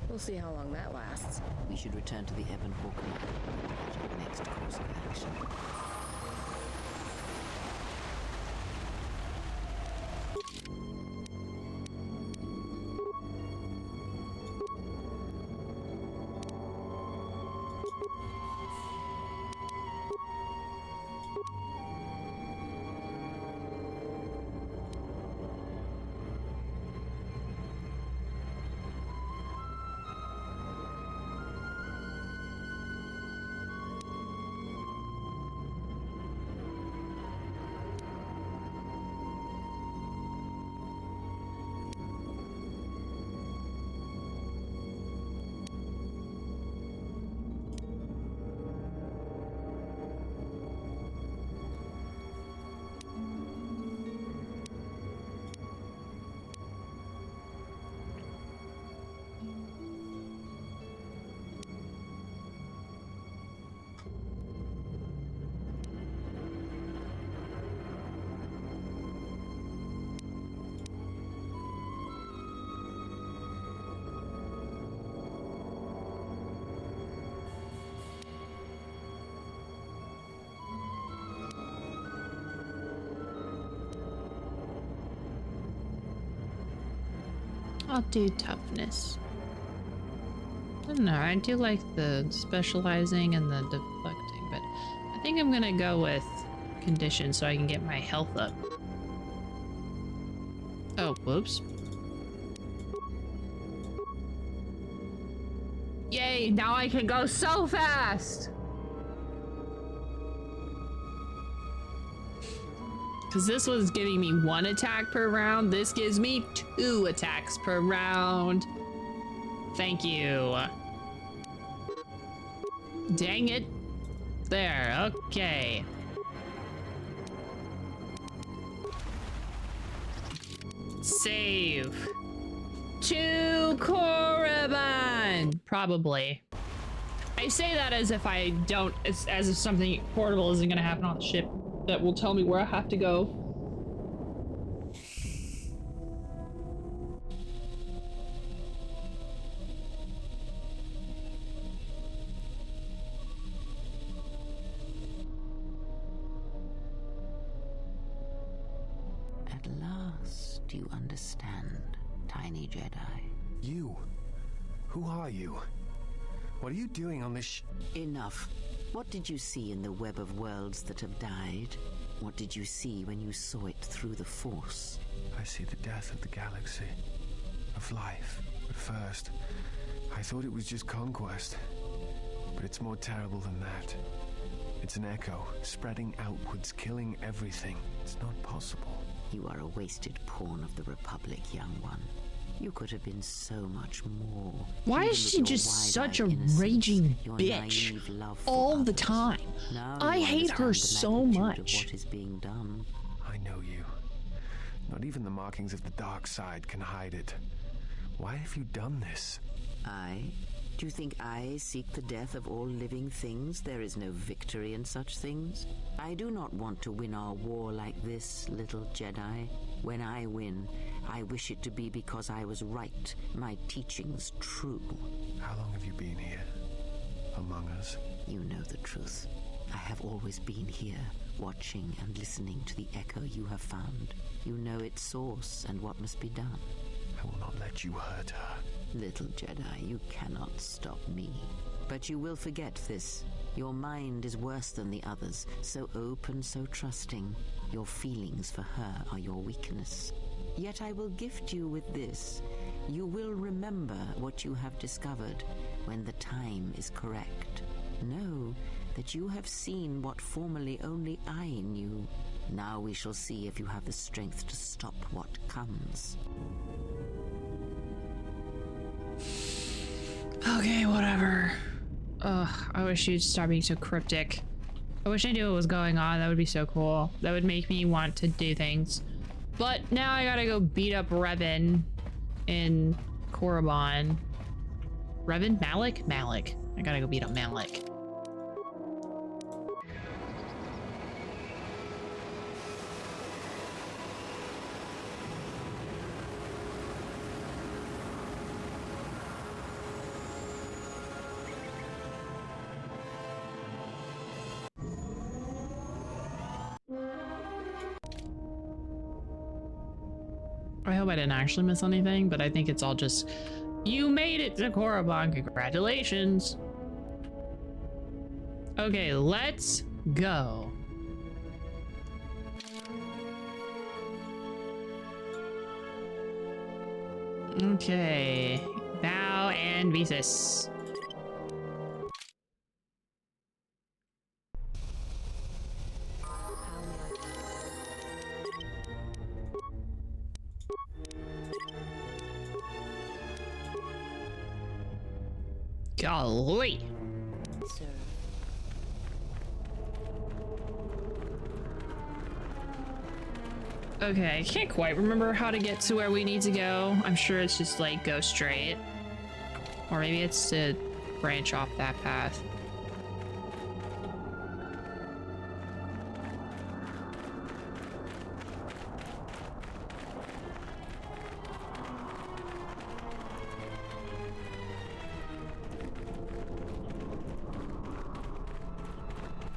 N: We'll see how long that lasts.
G: We should return to the Ebon Hawk map and our next course of action.
C: I'll do toughness. I don't know, I do like the specializing and the deflecting, but I think I'm gonna go with condition so I can get my health up. Oh, whoops. Yay, now I can go so fast! Because this was giving me 1 attack per round. This gives me 2 attacks per round. Thank you. Dang it. There, okay. Save. To Korriban. happen, probably. I say that as if I don't, as if something horrible isn't gonna happen on the ship that will tell me where I have to go.
G: At last, you understand, tiny Jedi.
O: You? Who are you? What are you doing on this
G: Enough. What did you see in the web of worlds that have died? What did you see when you saw it through the Force?
O: I see the death of the galaxy, of life. At first, I thought it was just conquest. But it's more terrible than that. It's an echo, spreading outwards, killing everything. It's not possible.
G: You are a wasted pawn of the Republic, young one. You could have been so much more.
C: Why is she just such a raging bitch all the time? I hate her so much.
G: What is being done?
O: I know you. Not even the markings of the dark side can hide it. Why have you done this?
G: I? Do you think I seek the death of all living things? There is no victory in such things. I do not want to win our war like this, little Jedi. When I win, I wish it to be because I was right, my teachings true.
O: How long have you been here? Among us?
G: You know the truth. I have always been here, watching and listening to the echo you have found. You know its source and what must be done.
O: I will not let you hurt her.
G: Little Jedi, you cannot stop me. But you will forget this. Your mind is worse than the others, so open, so trusting. Your feelings for her are your weakness. Yet I will gift you with this. You will remember what you have discovered when the time is correct. Know that you have seen what formerly only I knew. Now we shall see if you have the strength to stop what comes.
C: Okay, whatever. Ugh, I wish you'd stop being so cryptic. I wish I knew what was going on. That would be so cool. That would make me want to do things. But now I gotta go beat up Revan in Korriban. Revan? Malik? Malik. I gotta go beat up Malik. I hope I didn't actually miss anything, but I think it's all just, you made it to Korriban, congratulations. Okay, let's go. Okay, bow and Visas. Golly.
N: Sir.
C: Okay, I can't quite remember how to get to where we need to go. I'm sure it's just like go straight. Or maybe it's to branch off that path.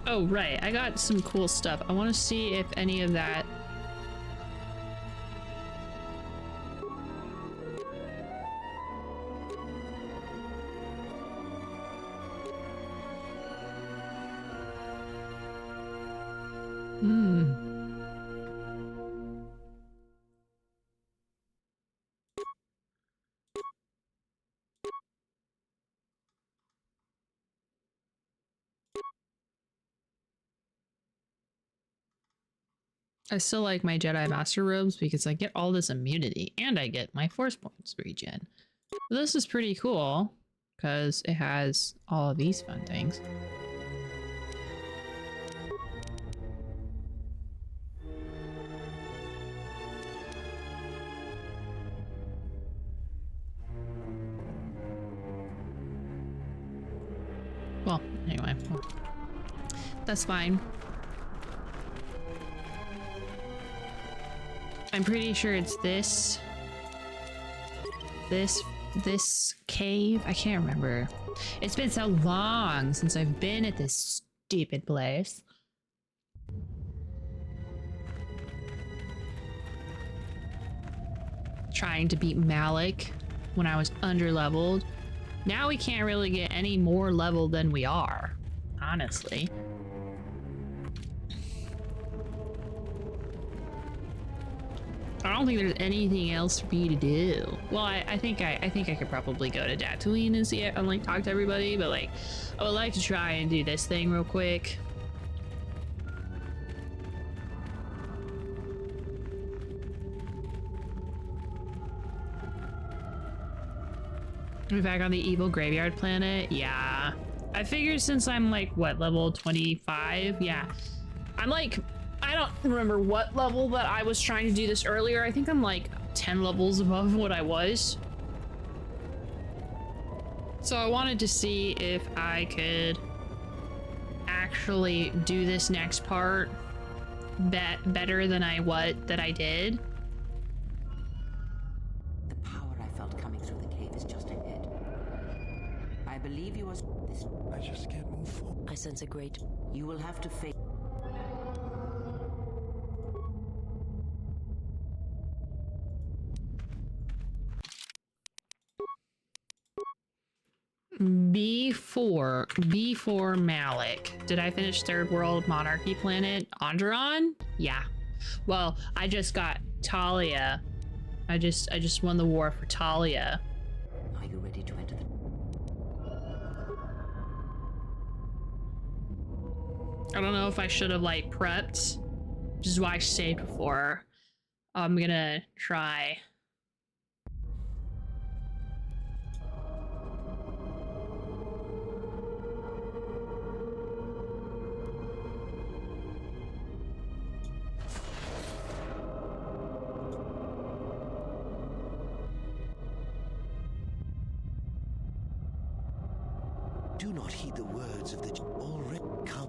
C: Oh, right. I got some cool stuff. I want to see if any of that... I still like my Jedi Master robes because I get all this immunity and I get my Force points regen. This is pretty cool because it has all of these fun things. That's fine. I'm pretty sure it's this cave. I can't remember. It's been so long since I've been at this stupid place. Trying to beat Malik when I was under-leveled. Now we can't really get any more level than we are, honestly. I don't think there's anything else for me to do. Well, I think I could probably go to Tatooine and see it and like talk to everybody, but like I would like to try and do this thing real quick. We're back on the evil graveyard planet. Yeah. I figured since I'm like, what, level 25? Yeah. I'm like, I don't remember what level that I was trying to do this earlier. I think I'm like 10 levels above what I was. So I wanted to see if I could actually do this next part better than I did.
G: The power I felt coming through the cave is just ahead. I believe you are this.
I: I just can't move forward.
G: I sense a great. You will have to face.
C: Before Malik. Did I finish Third World Monarchy Planet? Onderon? Yeah. Well, I just got Talia. I just won the war for Talia.
G: Are you ready to enter the...
C: I don't know if I should have like prepped, which is why I saved before. I'm gonna try.
I: Do not heed the words of the already come.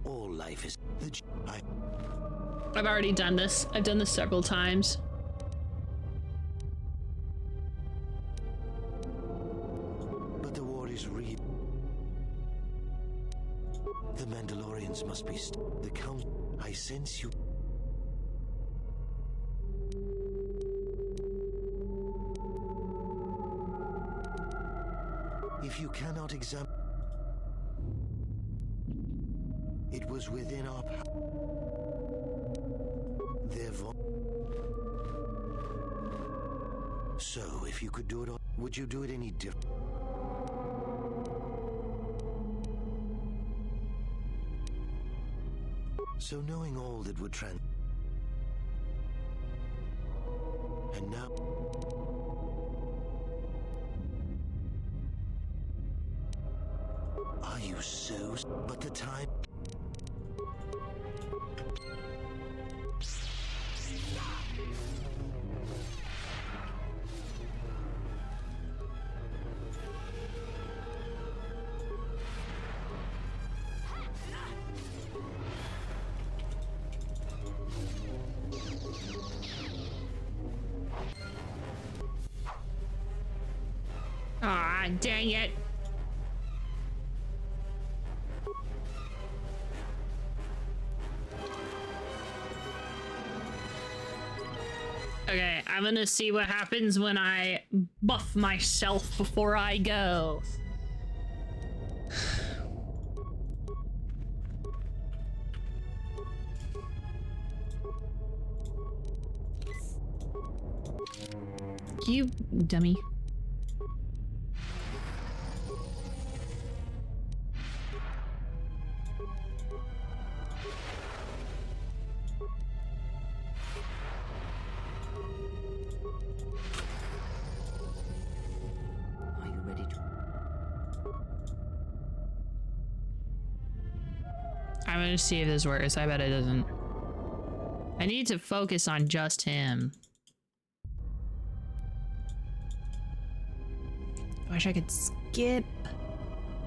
I: All life is the
C: I've already done this. I've done this several times.
I: But the war is real. The Mandalorians must be the count. I sense you. If you cannot examine, it was within our power. Their so, if you could do it, would you do it any different? So, knowing all that would and now. Are you so? But the time.
C: Ah, dang it. Okay, I'm gonna see what happens when I buff myself before I go. You dummy. I'm gonna see if this works. I bet it doesn't. I need to focus on just him. I wish I could skip.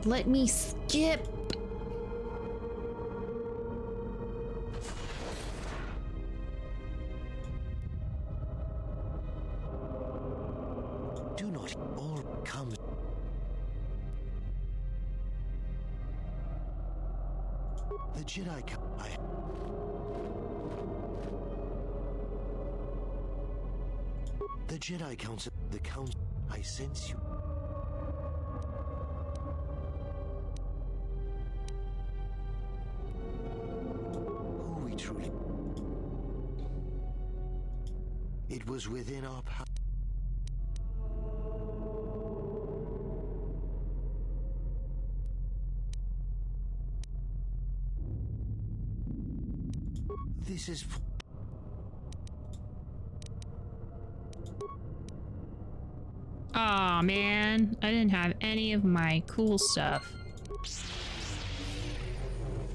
C: Let me skip.
I: Do not all come. The Jedi The Jedi Council. The Council. I sense you. Who we truly. It was within our power. This is.
C: Aw, man. I didn't have any of my cool stuff.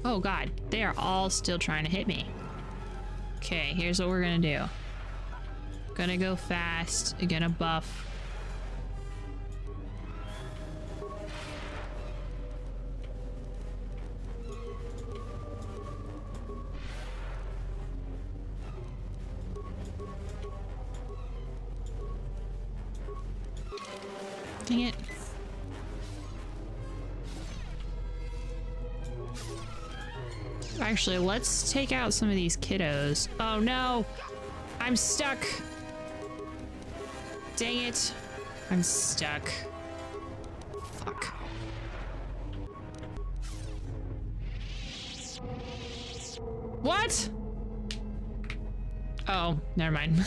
C: Oh god, they are all still trying to hit me. Okay, here's what we're gonna do. Gonna go fast, gonna buff. Dang it. Actually, let's take out some of these kiddos. Oh no! I'm stuck! Dang it. I'm stuck. Fuck. What? Oh, never mind.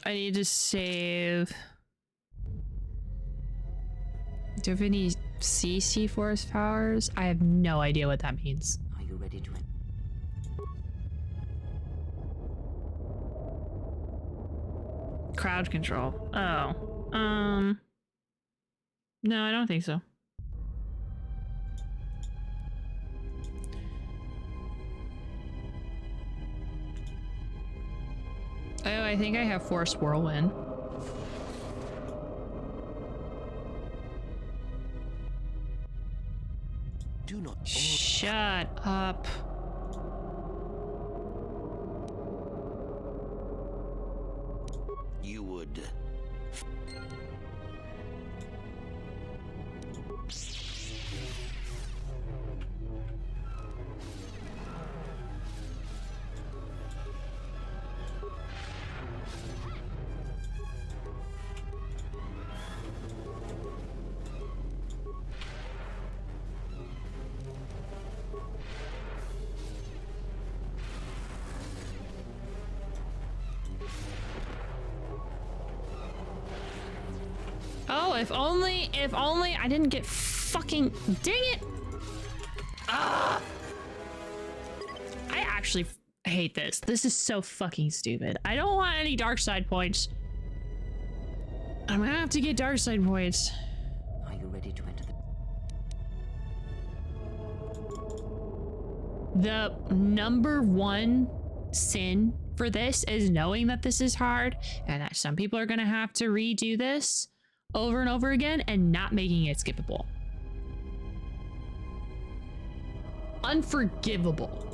C: I need to save. Do you have any CC force powers? I have no idea what that means.
G: Are you ready to?
C: Crowd control. Oh. No, I don't think so. Oh, I think I have Force Whirlwind.
I: Do not.
C: Shut up.
I: You would.
C: Oh, if only I didn't get fucking, dang it. Ah! I actually hate this. This is so fucking stupid. I don't want any dark side points. I'm gonna have to get dark side points.
G: Are you ready to enter
C: The number one sin for this is knowing that this is hard and that some people are gonna have to redo this over and over again and not making it skippable. Unforgivable.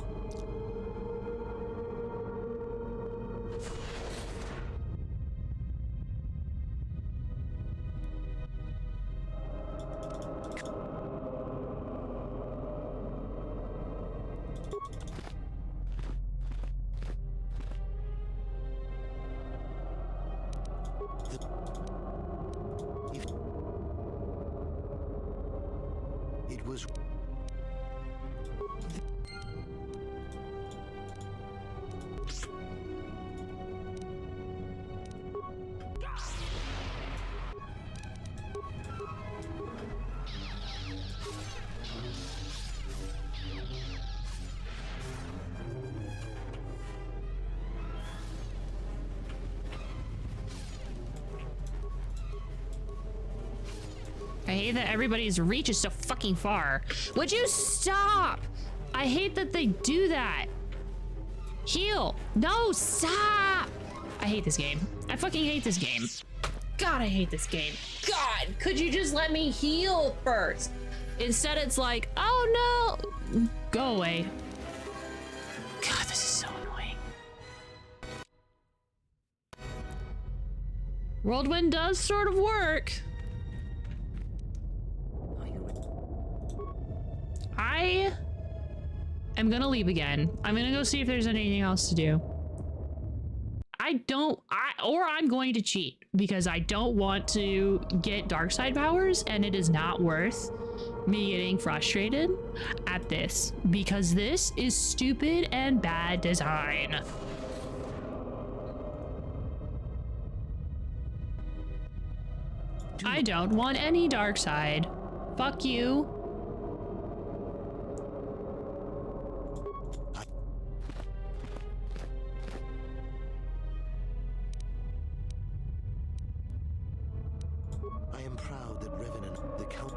I: It was.
C: I hate that everybody's reach is so fucking far. Would you stop? I hate that they do that. Heal! No, stop! I hate this game. I fucking hate this game. God, I hate this game. God, could you just let me heal first? Instead, it's like, oh no! Go away. God, this is so annoying. Whirlwind does sort of work. I am gonna leave again. I'm gonna go see if there's anything else to do. I'm going to cheat because I don't want to get dark side powers, and it is not worth me getting frustrated at this because this is stupid and bad design. I don't want any dark side. Fuck you.
I: I am proud that Revenant, the Count,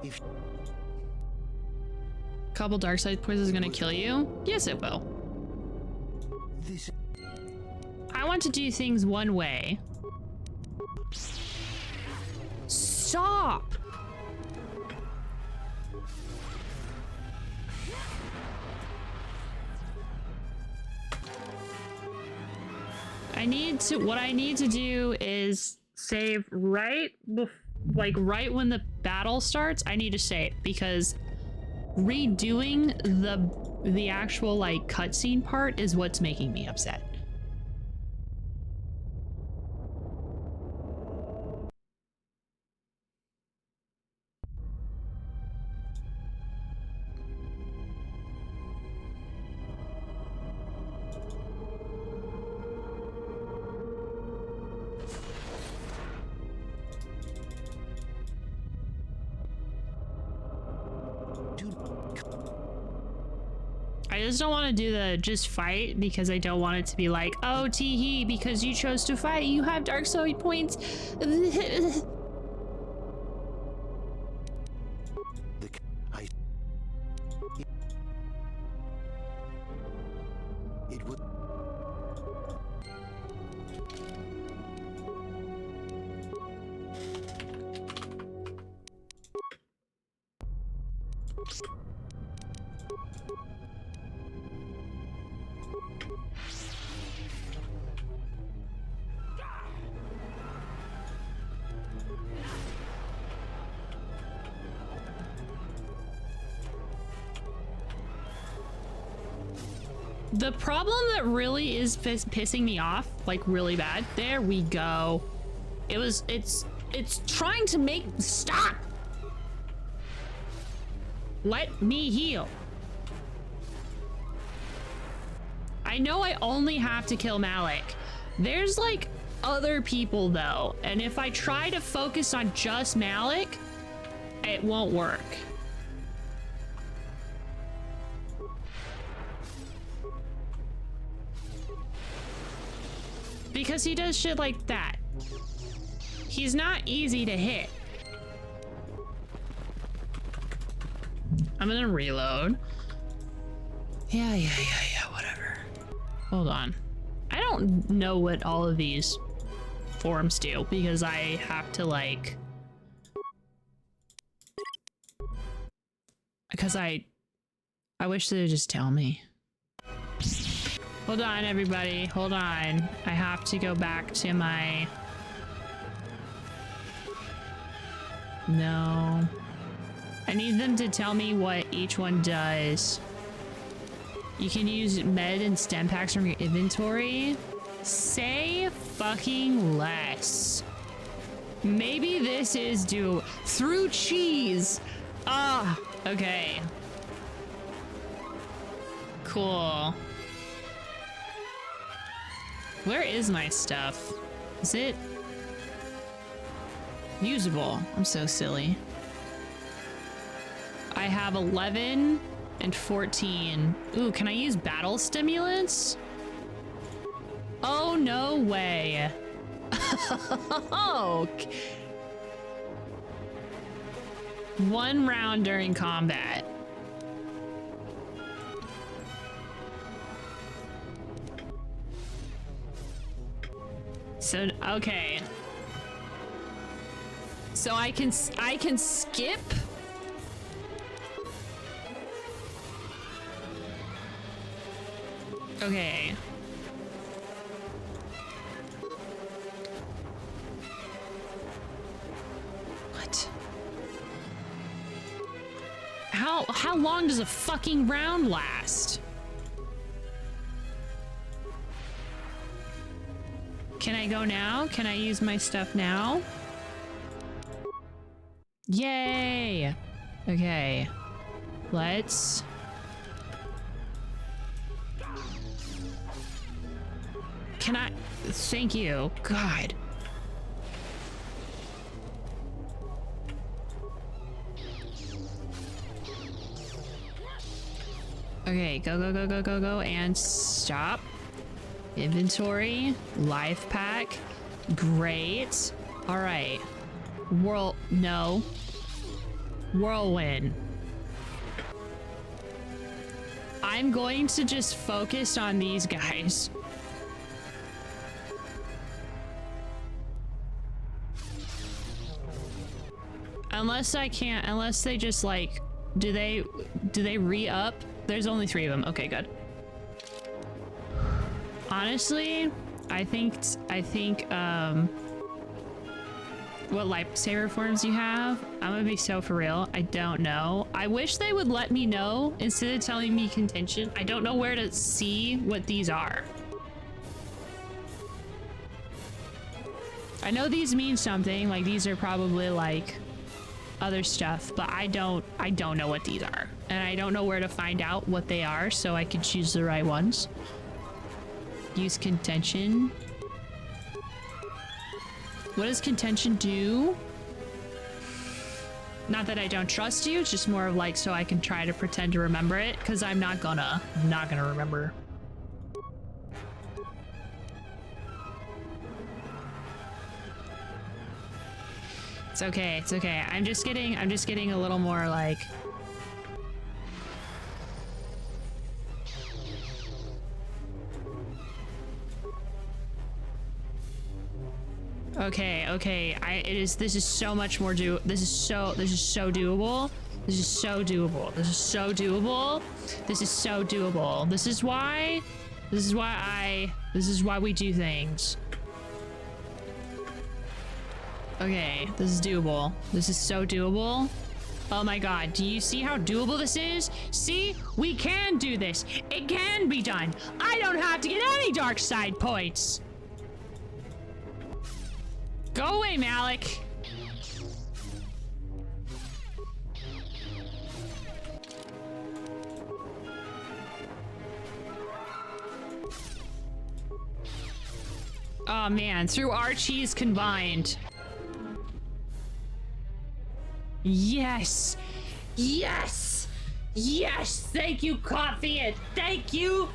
I: if
C: Couple dark side poisons is gonna kill you? Yes, it will.
I: this
C: I want to do things one way. Stop! What I need to do is save right when the battle starts. I need to save because redoing the actual like cutscene part is what's making me upset. I just don't want to do the just fight because I don't want it to be like, oh, tee-hee, because you chose to fight, you have dark side points.
I: it would
C: The problem that really is pissing me off, like really bad. There we go. It's trying to make, stop! Let me heal. I know I only have to kill Malik. There's like other people though, and if I try to focus on just Malik, it won't work. Because he does shit like that. He's not easy to hit. I'm gonna reload. Yeah, whatever. Hold on. I don't know what all of these forms do because I have to like... Because I wish they would just tell me. Hold on, everybody. Hold on. I have to go back to my... No. I need them to tell me what each one does. You can use med and stem packs from your inventory. Say fucking less. Maybe this is due through cheese. Ah, okay. Cool. Where is my stuff? Is it usable? I'm so silly. I have 11 and 14. Ooh, can I use battle stimulants? Oh, no way. Okay. 1 round during combat. So, okay. So I can skip? Okay. What? How long does a fucking round last? Can I go now? Can I use my stuff now? Yay! Okay. Let's... Can I... Thank you. God. Okay, go, and stop. Inventory, life pack, great. All right, no. Whirlwind. I'm going to just focus on these guys. Unless they just like, do they re-up? There's only 3 of them. Okay, good. Honestly, I think, what lightsaber forms you have? I'm gonna be so for real. I don't know. I wish they would let me know instead of telling me contention. I don't know where to see what these are. I know these mean something, like these are probably like other stuff, but I don't know what these are. And I don't know where to find out what they are so I can choose the right ones. Use contention. What does contention do? Not that I don't trust you, it's just more of like so I can try to pretend to remember it, because I'm not gonna remember. It's okay, it's okay. I'm just getting a little more like... Okay, this is so much more this is so doable. This is so doable. This is so doable. This is so doable. This is why we do things. Okay, this is doable. This is so doable. Oh my god, do you see how doable this is? See? We can do this. It can be done. I don't have to get any dark side points. Go away, Malik. Oh man, through Archie's combined. Yes! Yes! Yes! Thank you, Coffee, and thank you!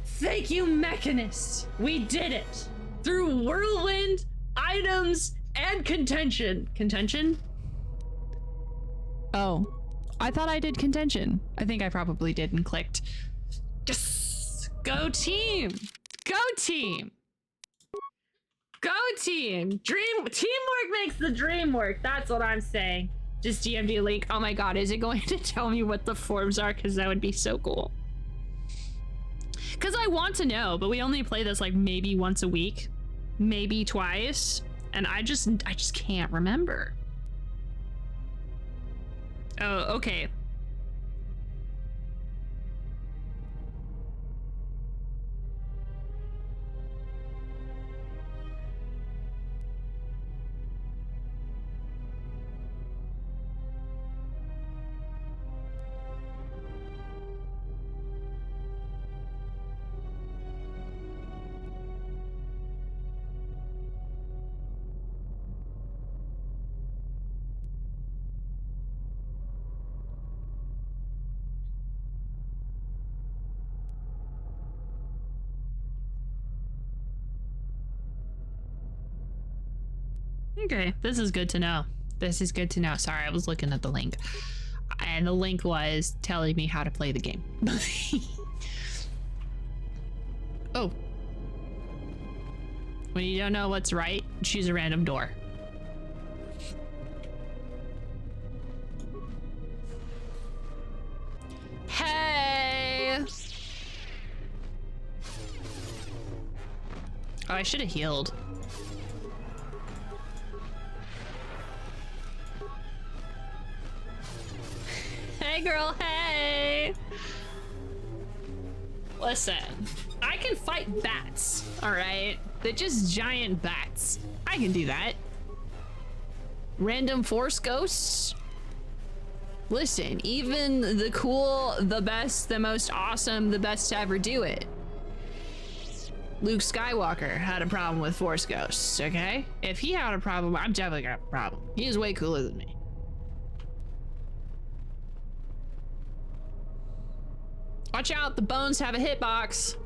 C: Thank you, Mechanist! We did it! Through Whirlwind, items, and contention. Contention? Oh. I thought I did contention. I think I probably did and clicked. Yes! Go team! Go team! Go team! Teamwork makes the dream work. That's what I'm saying. Just DMD link. Oh my god, is it going to tell me what the forms are? Because that would be so cool. Because I want to know, but we only play this like maybe once a week. Maybe twice. And I just can't remember. Oh, okay. Okay, this is good to know. This is good to know. Sorry, I was looking at the link. And the link was telling me how to play the game. Oh. When you don't know what's right, choose a random door. Hey! Oh, I should have healed. Hey, girl, hey! Listen, I can fight bats, alright? They're just giant bats. I can do that. Random force ghosts? Listen, even the cool, the best, the most awesome, the best to ever do it. Luke Skywalker had a problem with force ghosts, okay? If he had a problem, I'm definitely got a problem. He is way cooler than me. Watch out, the bones have a hitbox.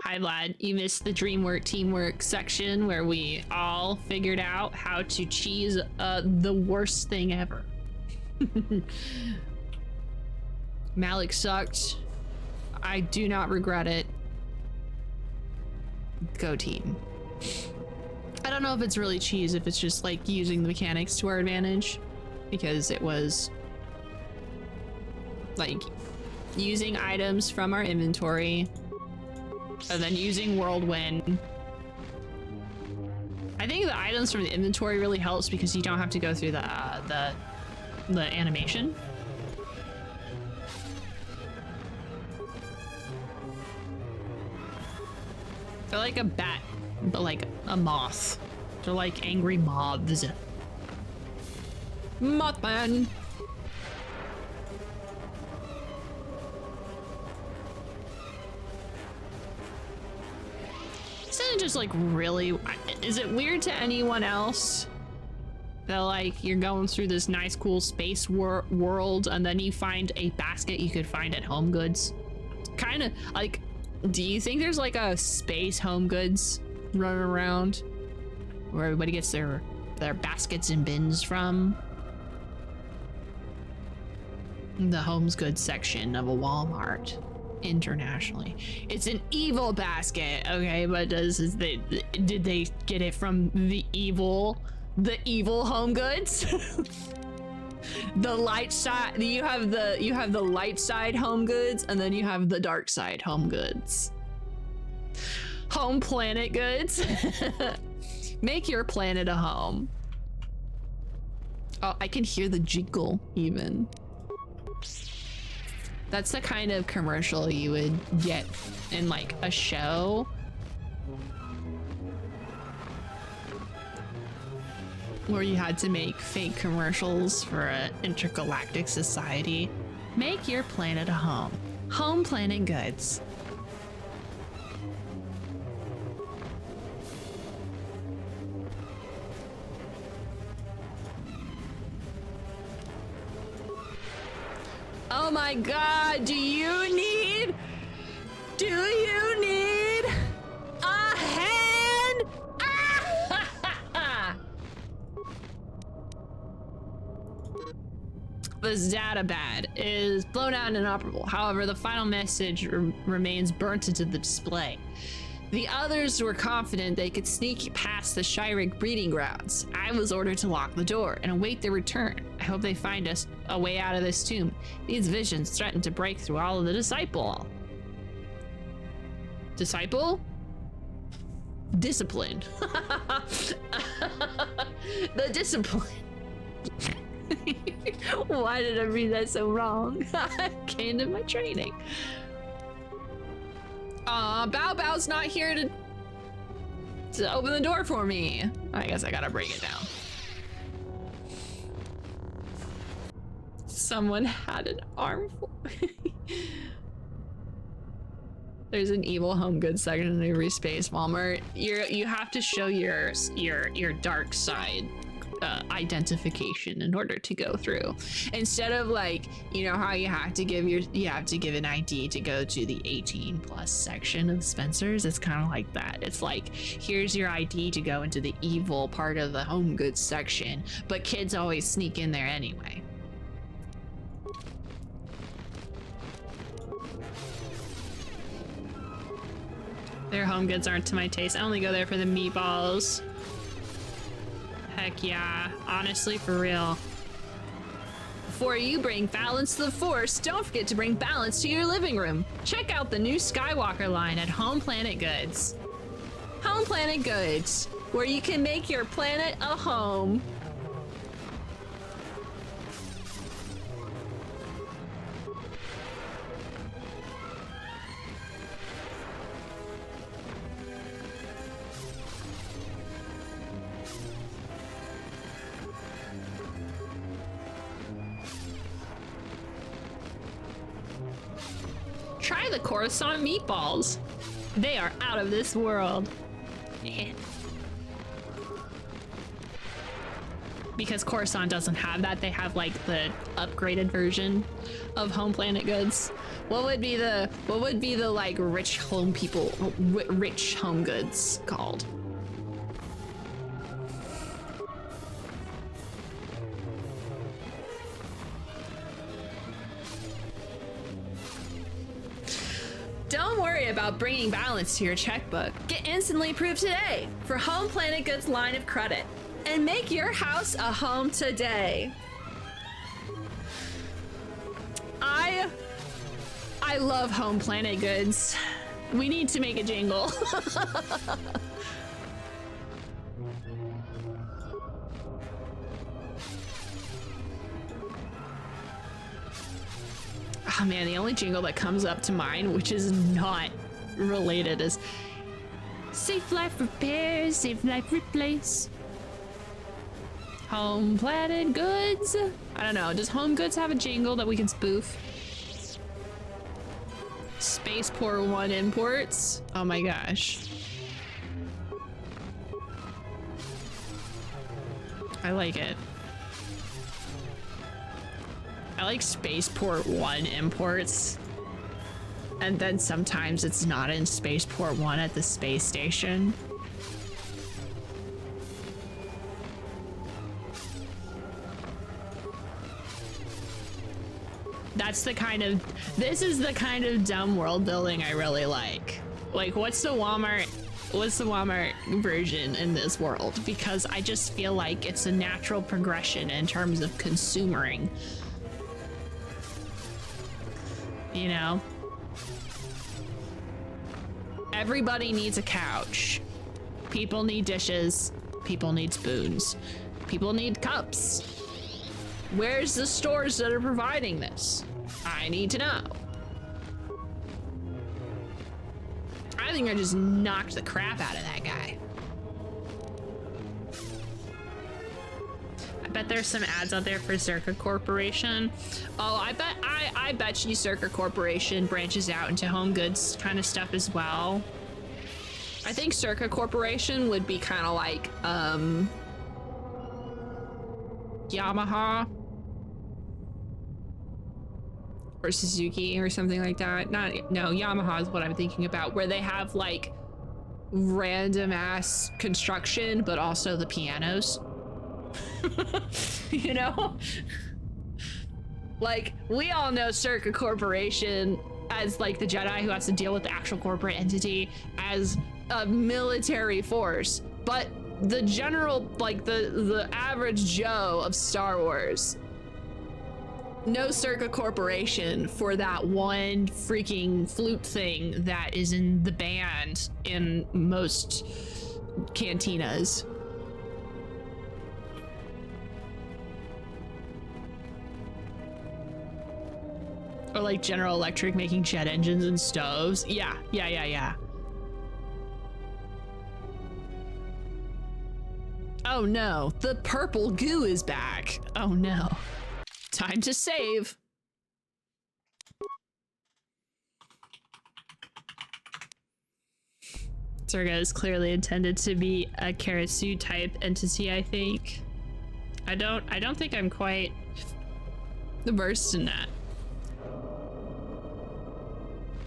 C: Hi, Vlad. You missed the Dreamwork Teamwork section where we all figured out how to cheese the worst thing ever. Malik sucked. I do not regret it. Go team. I don't know if it's really cheese, if it's just like using the mechanics to our advantage, because it was like using items from our inventory and then using whirlwind. I think the items from the inventory really helps because you don't have to go through the animation. They're like a bat, but like a moth. They're like angry moths. Mothman. Isn't it just like really, is it weird to anyone else that like you're going through this nice cool space world and then you find a basket you could find at Home Goods? Kind of like, do you think there's like a space Home Goods running around where everybody gets their baskets and bins from? The Home's Goods section of a Walmart internationally. It's an evil basket, okay, but did they get it from the evil Home Goods? The light side, you have the light side Home Goods, and then you have the dark side Home Goods. Home Planet Goods. Make your planet a home. Oh, I can hear the jingle even. That's the kind of commercial you would get in like a show. Where you had to make fake commercials for an intergalactic society. Make your planet a home. Home Planet Goods. Oh my god, do you need a hand? Ah! This databad is blown out and inoperable. However, the final message remains burnt into the display. The others were confident they could sneak past the Shyrick breeding grounds. I was ordered to lock the door and await their return. I hope they find us a way out of this tomb. These visions threaten to break through all of the disciple. Discipline. The discipline. Why did I read that so wrong? I came to my training. Bao Bao's not here to open the door for me. I guess I gotta break it down. Someone had an armful. There's an evil Home Goods section in every space Walmart. You have to show your dark side identification in order to go through, instead of like, you know how you have to give an ID to go to the 18 plus section of Spencer's. It's kind of like that. It's like, here's your ID to go into the evil part of the home goods section, but kids always sneak in there anyway. Their home goods aren't to my taste. I only go there for the meatballs. Heck yeah. Honestly, for real. Before you bring balance to the Force, don't forget to bring balance to your living room. Check out the new Skywalker line at Home Planet Goods. Home Planet Goods, where you can make your planet a home. Try the Coruscant meatballs. They are out of this world. Because Coruscant doesn't have that, they have like the upgraded version of Home Planet Goods. What would be the like rich home goods called? Don't worry about bringing balance to your checkbook. Get instantly approved today for Home Planet Goods line of credit and make your house a home today. I love Home Planet Goods. We need to make a jingle. Oh man, the only jingle that comes up to mind, which is not related, is Safe Life Repairs, Safe Life Replace. Home Planet Goods? I don't know, does Home Goods have a jingle that we can spoof? Spaceport 1 imports? Oh my gosh. I like it. I like Spaceport 1 imports. And then sometimes it's not in Spaceport 1 at the space station. That's the kind of, this is the kind of dumb world building I really like. Like, what's the Walmart version in this world? Because I just feel like it's a natural progression in terms of consumering. You know? Everybody needs a couch. People need dishes. People need spoons. People need cups. Where's the stores that are providing this? I need to know. I think I just knocked the crap out of that guy. I bet there's some ads out there for Circa Corporation. Oh, I bet you Circa Corporation branches out into home goods kind of stuff as well. I think Circa Corporation would be kind of like Yamaha or Suzuki or something like that. No, Yamaha is what I'm thinking about, where they have like random ass construction, but also the pianos. You know? Like, we all know Circa Corporation as like the Jedi who has to deal with the actual corporate entity as a military force, but the general, like the average Joe of Star Wars knows Circa Corporation for that one freaking flute thing that is in the band in most cantinas. Or like General Electric making jet engines and stoves. Yeah. Oh no, the purple goo is back. Oh no. Time to save. Zerga is clearly intended to be a Karasu type entity, I think. I don't think I'm quite versed in that.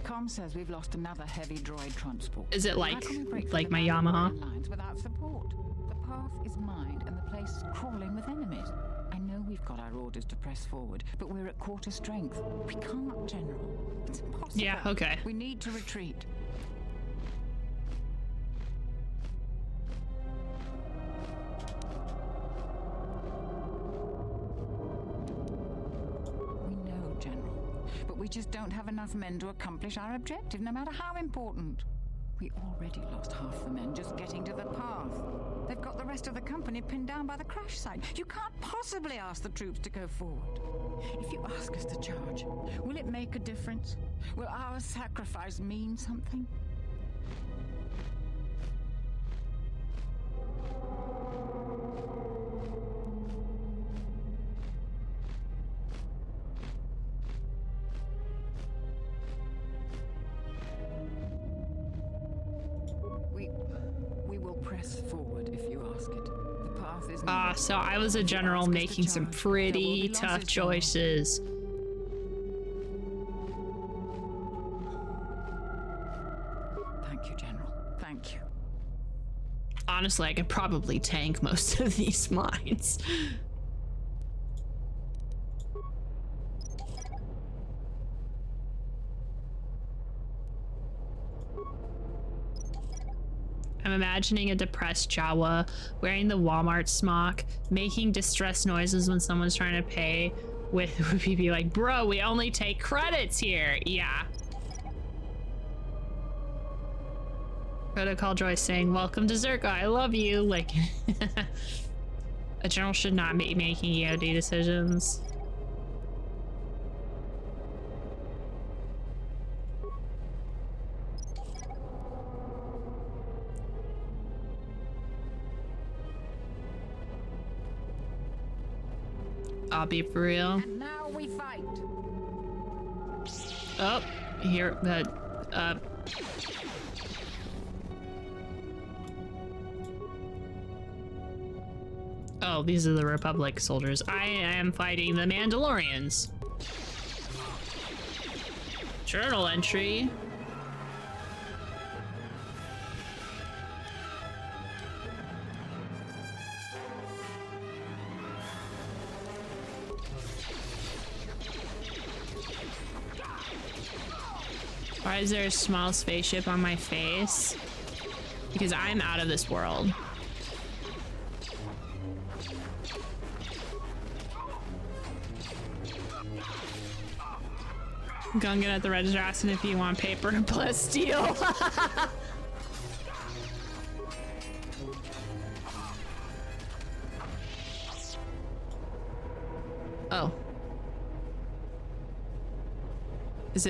P: Com says we've lost another heavy droid transport.
C: Is it like
P: How can we break
C: my
P: through the
C: Yamaha?
P: lines without support? The path is mined and the place is crawling with enemies. I know we've got our orders to press forward, but we're at quarter strength. We can't, General. It's impossible.
C: Yeah, okay.
P: We need to retreat. We know, General, but we just don't have enough men to accomplish our objective, no matter how important. We already lost half the men just getting to the path. They've got the rest of the company pinned down by the crash site. You can't possibly ask the troops to go forward. If you ask us to charge, will it make a difference? Will our sacrifice mean something? We will press forward if you ask it. The path is
C: Ah, so I was a general making some pretty tough choices.
P: Thank you, General. Thank you.
C: Honestly, I could probably tank most of these mines. I'm imagining a depressed Jawa wearing the Walmart smock, making distress noises when someone's trying to pay with be like, bro, we only take credits here. Yeah. Protocol Joy saying, welcome to Zerka, I love you. Like, a general should not be making EOD decisions. I'll be for real.
P: And now we fight.
C: Oh, here, oh, these are the Republic soldiers. I am fighting the Mandalorians. Journal entry. Why is there a small spaceship on my face? Because I'm out of this world. Gungan at the register asking if you want paper plus steel. Oh. Is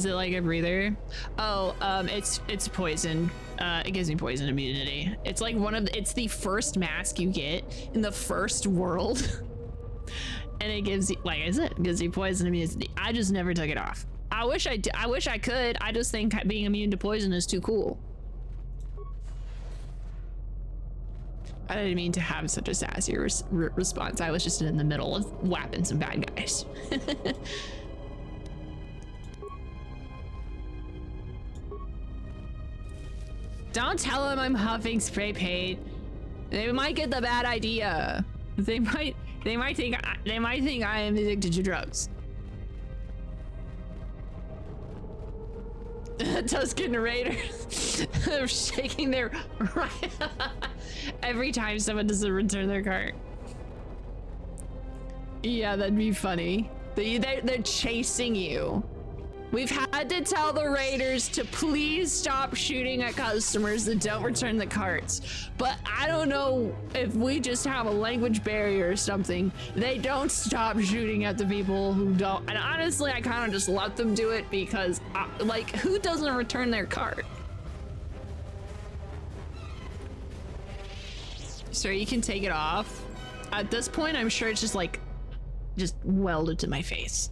C: it like a breather? Oh, it's poison. It gives me poison immunity. It's like it's the first mask you get in the first world. And it gives you, like I said, it gives you poison immunity. I just never took it off. I wish I could. I just think being immune to poison is too cool. I didn't mean to have such a sassy response. I was just in the middle of whapping some bad guys. Don't tell them I'm huffing spray paint. They might get the bad idea. They might think I am addicted to drugs. Tusken Raiders. They're shaking their right every time someone doesn't return their cart. Yeah, that'd be funny. They're chasing you. We've had to tell the raiders to please stop shooting at customers that don't return the carts. But I don't know if we just have a language barrier or something. They don't stop shooting at the people who don't. And honestly, I kind of just let them do it because, like, who doesn't return their cart? Sir, you can take it off. At this point, I'm sure it's just like, just welded to my face.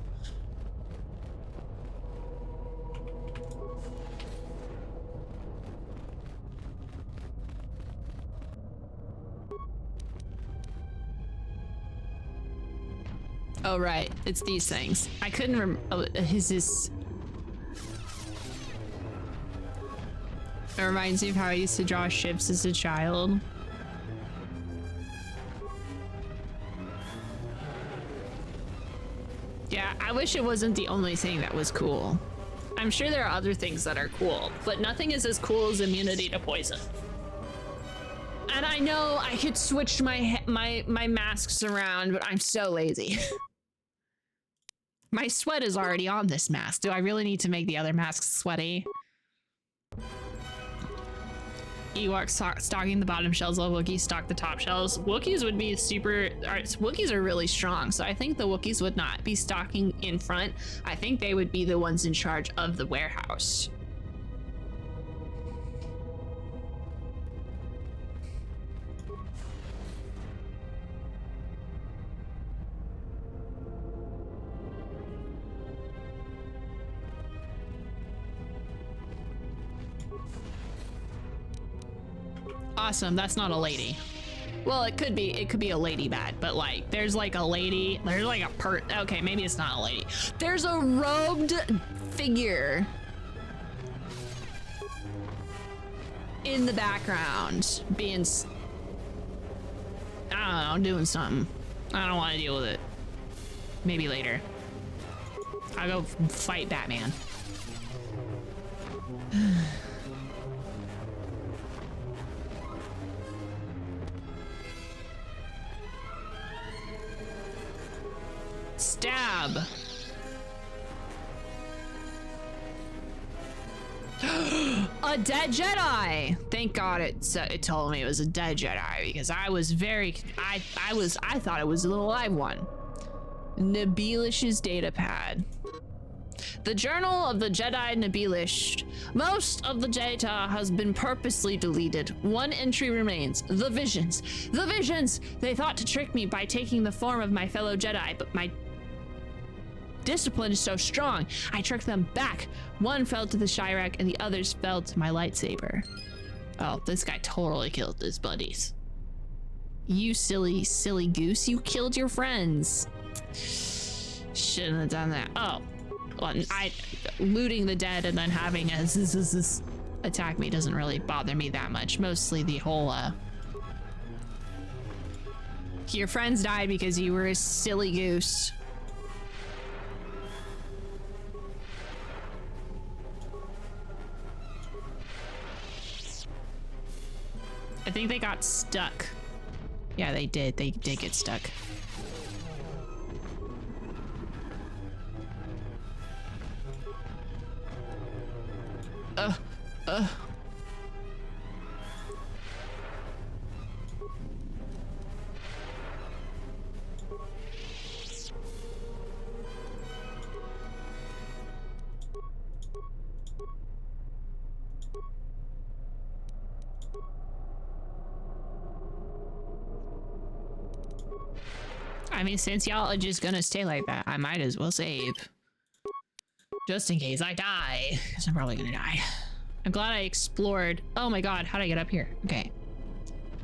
C: Oh, right. It's these things. I couldn't remember. Oh, his. It reminds me of how I used to draw ships as a child. Yeah, I wish it wasn't the only thing that was cool. I'm sure there are other things that are cool, but nothing is as cool as immunity to poison. And I know I could switch my masks around, but I'm so lazy. My sweat is already on this mask. Do I really need to make the other masks sweaty? Ewoks stocking the bottom shells while Wookiees stock the top shells. Wookiees would be Wookiees are really strong, so I think the Wookiees would not be stocking in front. I think they would be the ones in charge of the warehouse. Awesome, that's not a lady. Well, it could be a lady bat, but like there's like a lady, there's like a okay, maybe it's not a lady. There's a robed figure in the background being, I don't know, doing something. I don't want to deal with it. Maybe later. I'll go fight Batman. Stab. A dead Jedi. Thank God it told me it was a dead Jedi, because I was very I thought it was a little live one. Nabelish's data pad. The Journal of the Jedi Nabelish. Most of the data has been purposely deleted. One entry remains. The visions. The visions! They thought to trick me by taking the form of my fellow Jedi, but my discipline is so strong. I tricked them back. One fell to the Chirac and the others fell to my lightsaber. Oh, this guy totally killed his buddies. You silly, silly goose. You killed your friends. Shouldn't have done that. Oh. Well, looting the dead and then having a attack me doesn't really bother me that much. Mostly the whole, your friends died because you were a silly goose. I think they got stuck. Yeah, they did. They did get stuck. I mean, since y'all are just gonna stay like that, I might as well save. Just in case I die, because I'm probably gonna die. I'm glad I explored. Oh my god, how'd I get up here? Okay.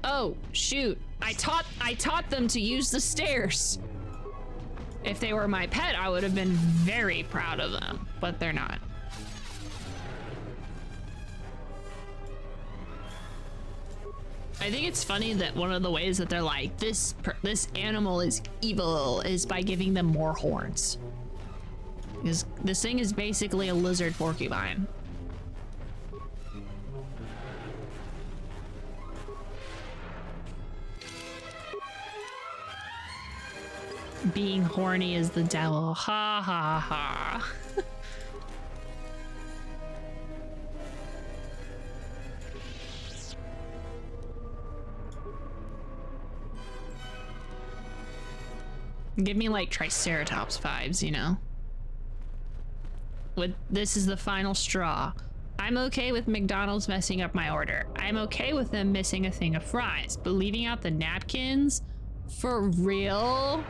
C: Oh, shoot. I taught them to use the stairs. If they were my pet, I would have been very proud of them, but they're not. I think it's funny that one of the ways that they're like, this animal is evil is by giving them more horns. Because this thing is basically a lizard porcupine. Being horny is the devil. Ha ha ha. Give me like Triceratops vibes, you know? This is the final straw. I'm okay with McDonald's messing up my order. I'm okay with them missing a thing of fries, but leaving out the napkins? For real?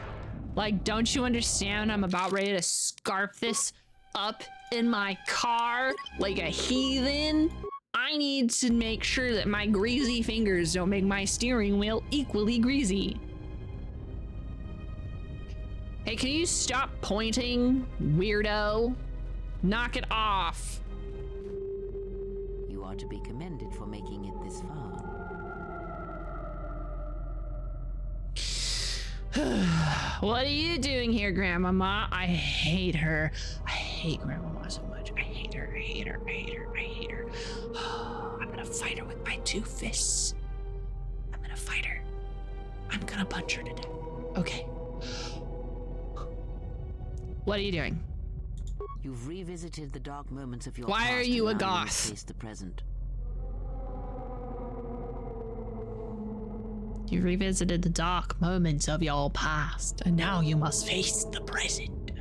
C: Like, don't you understand I'm about ready to scarf this up in my car like a heathen? I need to make sure that my greasy fingers don't make my steering wheel equally greasy. Hey, can you stop pointing, weirdo? Knock it off.
G: You are to be commended for making it this far.
C: What are you doing here, Grandmama? I hate her. I hate Grandmama so much. I hate her. I hate her. I hate her. I hate her. I'm gonna fight her with my 2 fists. I'm gonna fight her. I'm gonna punch her to death. Okay. What are you doing?
G: You've revisited the dark moments of your
C: Why
G: past.
C: are you a
G: and now
C: goth?
G: must face the present.
C: You revisited the dark moments of your past, and now you must face the present.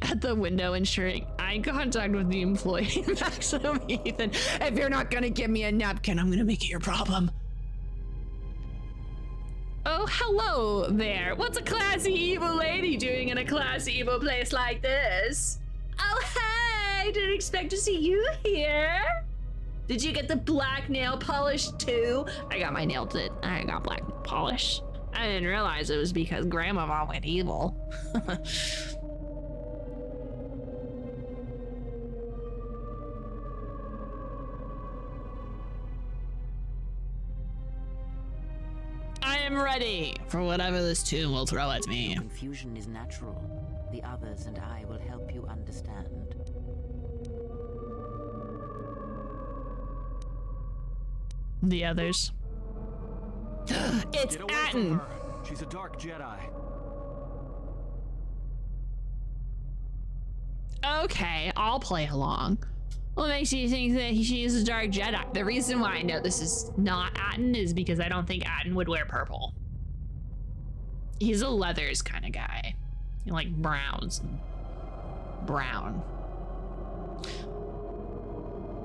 C: At the window, ensuring eye contact with the employee. Maximum Ethan, if you're not gonna give me a napkin, I'm gonna make it your problem. Oh, hello there. What's a classy evil lady doing in a classy evil place like this? Oh, hey, didn't expect to see you here. Did you get the black nail polish too? I got my nail did. I got black nail polish. I didn't realize it was because Grandmama went evil. I am ready for whatever this tune will throw at me.
G: Confusion is natural. The others and I will help you understand.
C: The others. It's Atten.
F: She's a dark Jedi.
C: Okay, I'll play along. What makes you think that she is a dark Jedi? The reason why I know this is not Atten is because I don't think Atten would wear purple. He's a leathers kind of guy. He like browns and brown.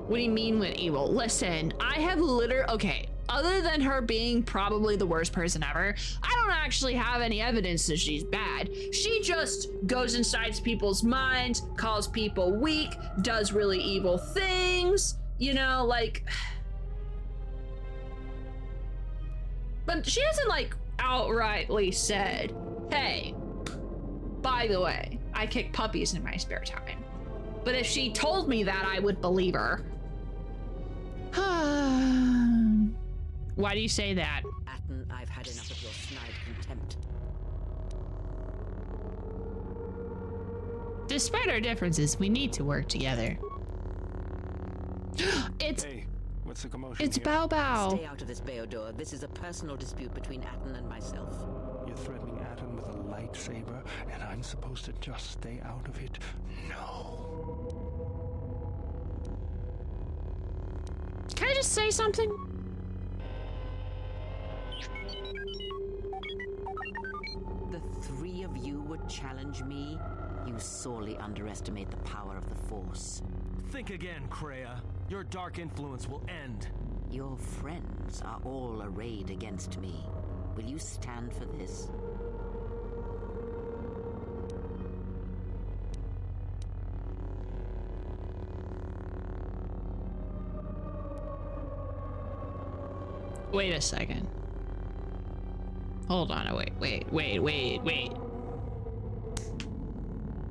C: What do you mean with evil? Listen, I have okay, other than her being probably the worst person ever, I don't actually have any evidence that she's bad. She just goes inside people's minds, calls people weak, does really evil things, you know, like... But she hasn't like outrightly said, hey, by the way, I kick puppies in my spare time. But if she told me that, I would believe her. Why do you say that?
G: Atten, I've had enough of your snide contempt.
C: Despite our differences, we need to work together. It's...
L: Hey, what's the commotion
C: It's
L: here?
C: Bao Bao.
G: Stay out of this, Beodor. This is a personal dispute between Atten and myself.
O: You're threatening Atten with a lightsaber, and I'm supposed to just stay out of it? No.
C: Can I just say something?
G: The 3 of you would challenge me? You sorely underestimate the power of the Force.
Q: Think again, Kreia. Your dark influence will end.
G: Your friends are all arrayed against me. Will you stand for this?
C: Wait a second. Hold on, wait.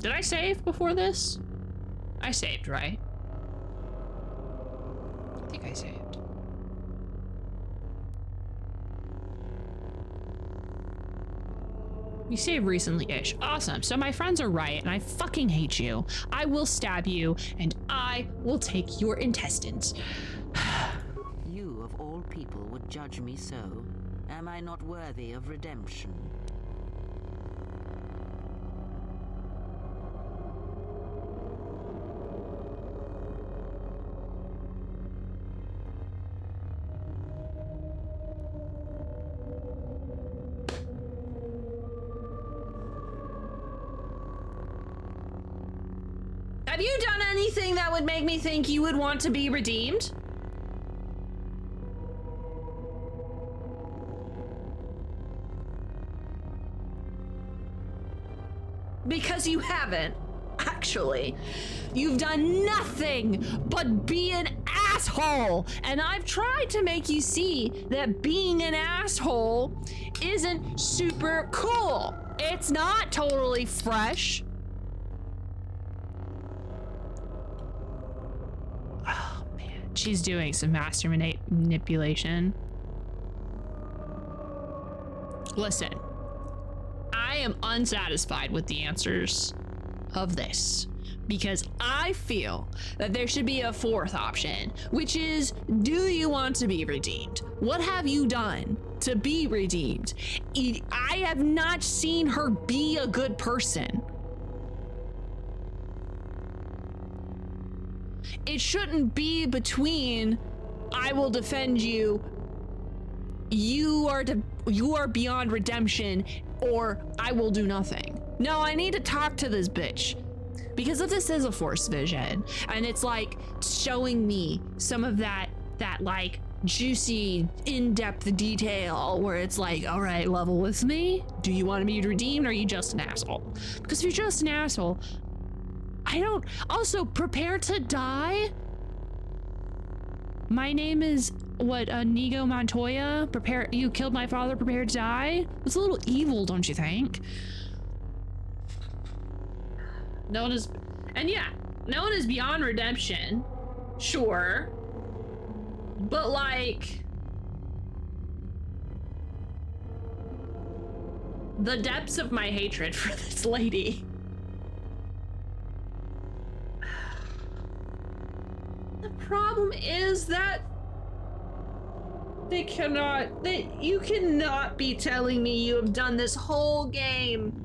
C: Did I save before this? I saved, right? I think I saved. You saved recently-ish. Awesome. So my friends are right, and I fucking hate you. I will stab you, and I will take your intestines.
G: You, of all people, would judge me so? Am I not worthy of redemption?
C: Have you done anything that would make me think you would want to be redeemed? Because you haven't, actually. You've done nothing but be an asshole. And I've tried to make you see that being an asshole isn't super cool. It's not totally fresh. Oh man, she's doing some master manipulation. Listen, I am unsatisfied with the answers of this because I feel that there should be a fourth option, which is, do you want to be redeemed? What have you done to be redeemed? I have not seen her be a good person. It shouldn't be between, I will defend you, you are beyond redemption, or I will do nothing. No, I need to talk to this bitch. Because if this is a force vision, and it's like showing me some of that like juicy, in-depth detail where it's like, all right, level with me. Do you want to be redeemed, or are you just an asshole? Because if you're just an asshole, I don't. Also, prepare to die. My name is Inigo Montoya. Prepare. You killed my father. Prepare to die. It's a little evil, don't you think?
B: Known as beyond redemption, sure, but like the depths of my hatred for this lady. The problem is that you cannot be telling me you have done this whole game.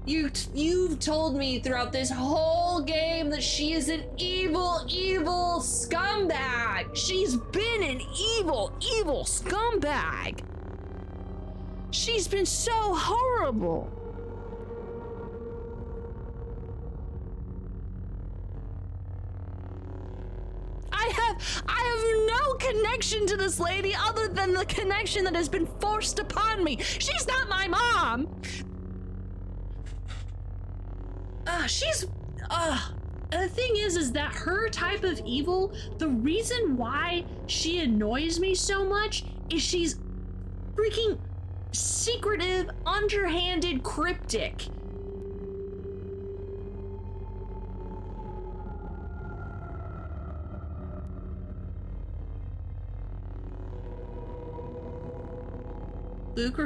B: You've told me throughout this whole game that she is an evil scumbag. She's been an evil scumbag. She's been so horrible. I have no connection to this lady other than the connection that has been forced upon me. She's not my mom. The thing is that her type of evil, the reason why she annoys me so much is she's freaking secretive, underhanded, cryptic. Luke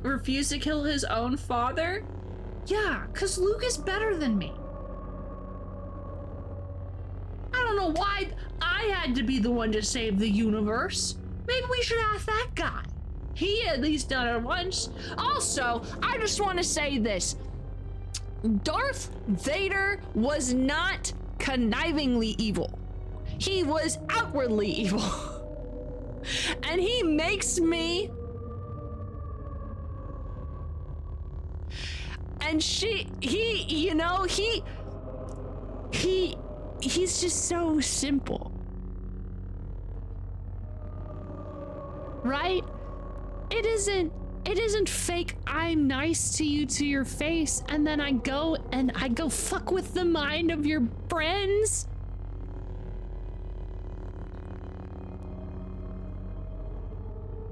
B: refused to kill his own father? Yeah, because Luke is better than me. I don't know why I had to be the one to save the universe. Maybe we should ask that guy. He at least done it once. Also, I just want to say this. Darth Vader was not connivingly evil. He was outwardly evil. And he makes me... And he's just so simple. Right? It isn't fake I'm nice to you to your face and then I go fuck with the mind of your friends.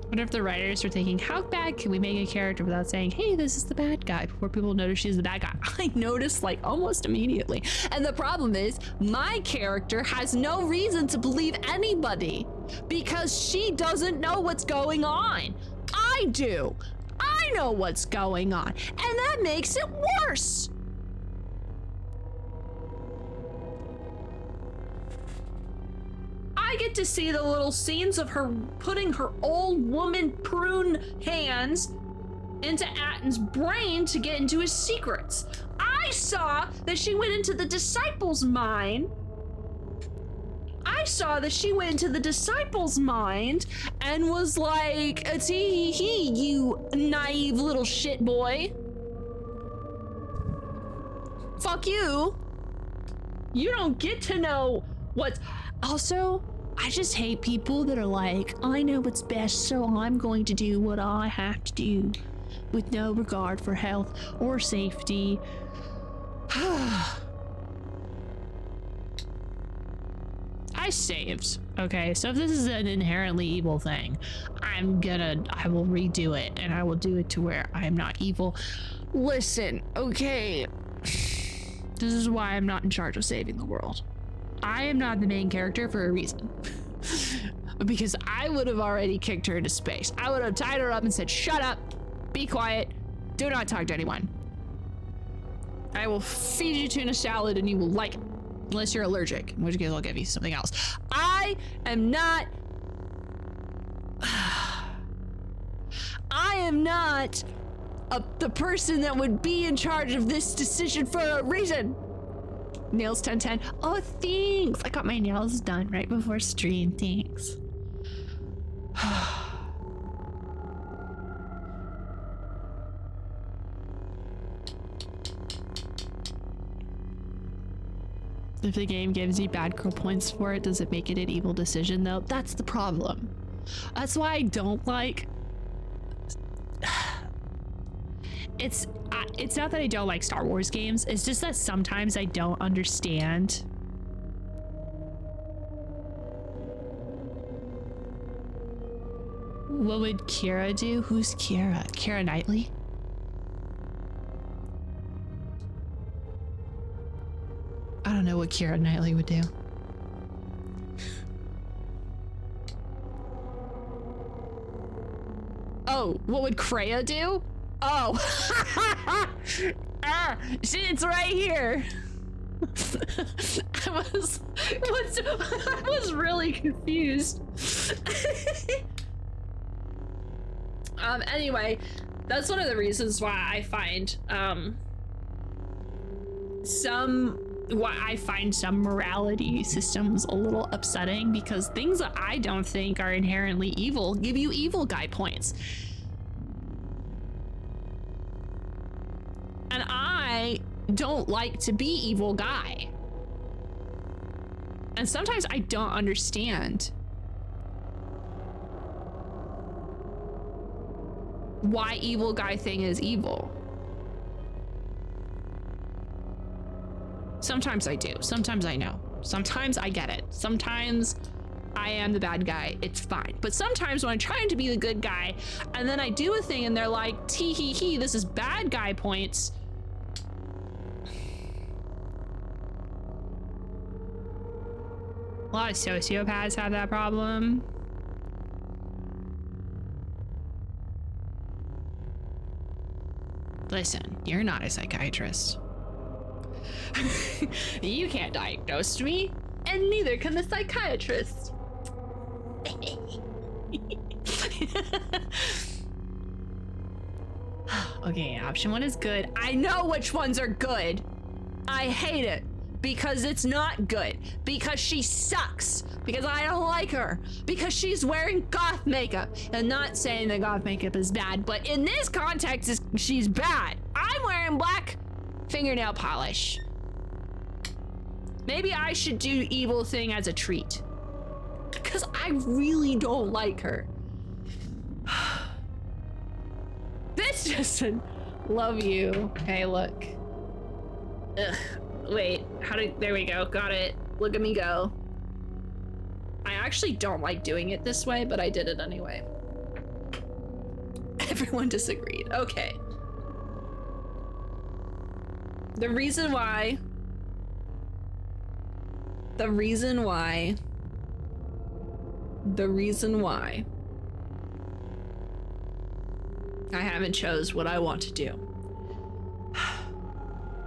B: What if the writers were thinking, how bad can we make a character without saying, hey, this is the bad guy, before people notice she's the bad guy? I noticed like almost immediately. And the problem is my character has no reason to believe anybody because she doesn't know what's going on. I do. I know what's going on. And that makes it worse. I get to see the little scenes of her putting her old woman prune hands into Atton's brain to get into his secrets. I saw that she went into the disciples' mind. And was like, tee-hee-hee, you naive little shit boy. Fuck you. You don't get to know what's... Also, I just hate people that are like, I know what's best, so I'm going to do what I have to do with no regard for health or safety.
C: saved. Okay, so if this is an inherently evil thing, I will redo it, and I will do it to where I am not evil. Listen, okay, this is why I'm not in charge of saving the world. I am not the main character for a reason. Because I would have already kicked her into space. I would have tied her up and said, shut up, be quiet, do not talk to anyone. I will feed you tuna salad and you will like it. Unless you're allergic, in which case I'll give you something else. I am not the person that would be in charge of this decision for a reason. Nails 1010. Oh, thanks. I got my nails done right before stream. Thanks. If the game gives you bad girl points for it, does it make it an evil decision though? That's the problem. That's why I don't like... It's not that I don't like Star Wars games, it's just that sometimes I don't understand what would Kira do? Who's Kira? Kira Knightley? I don't know what Kira Knightley would do. Oh, what would Kreia do? Oh. Ah, it's right here. I was really confused. Anyway, that's one of the reasons why I find some morality systems a little upsetting, because things that I don't think are inherently evil give you evil guy points. And I don't like to be evil guy. And sometimes I don't understand why evil guy thing is evil. Sometimes I do. Sometimes I know. Sometimes I get it. Sometimes I am the bad guy. It's fine. But sometimes when I'm trying to be the good guy and then I do a thing and they're like, tee hee hee, this is bad guy points. A lot of sociopaths have that problem. Listen, you're not a psychiatrist. You can't diagnose me, and neither can the psychiatrist. Okay, option one is good. I know which ones are good. I hate it because it's not good, because she sucks, because I don't like her, because she's wearing goth makeup. I'm not saying that goth makeup is bad, but in this context, she's bad. I'm wearing black fingernail polish. Maybe I should do evil thing as a treat, because I really don't like her. This just said, love you. Hey, look. Ugh. Wait, there we go. Got it. Look at me go. I actually don't like doing it this way, but I did it anyway. Everyone disagreed. Okay. The reason why I haven't chose what I want to do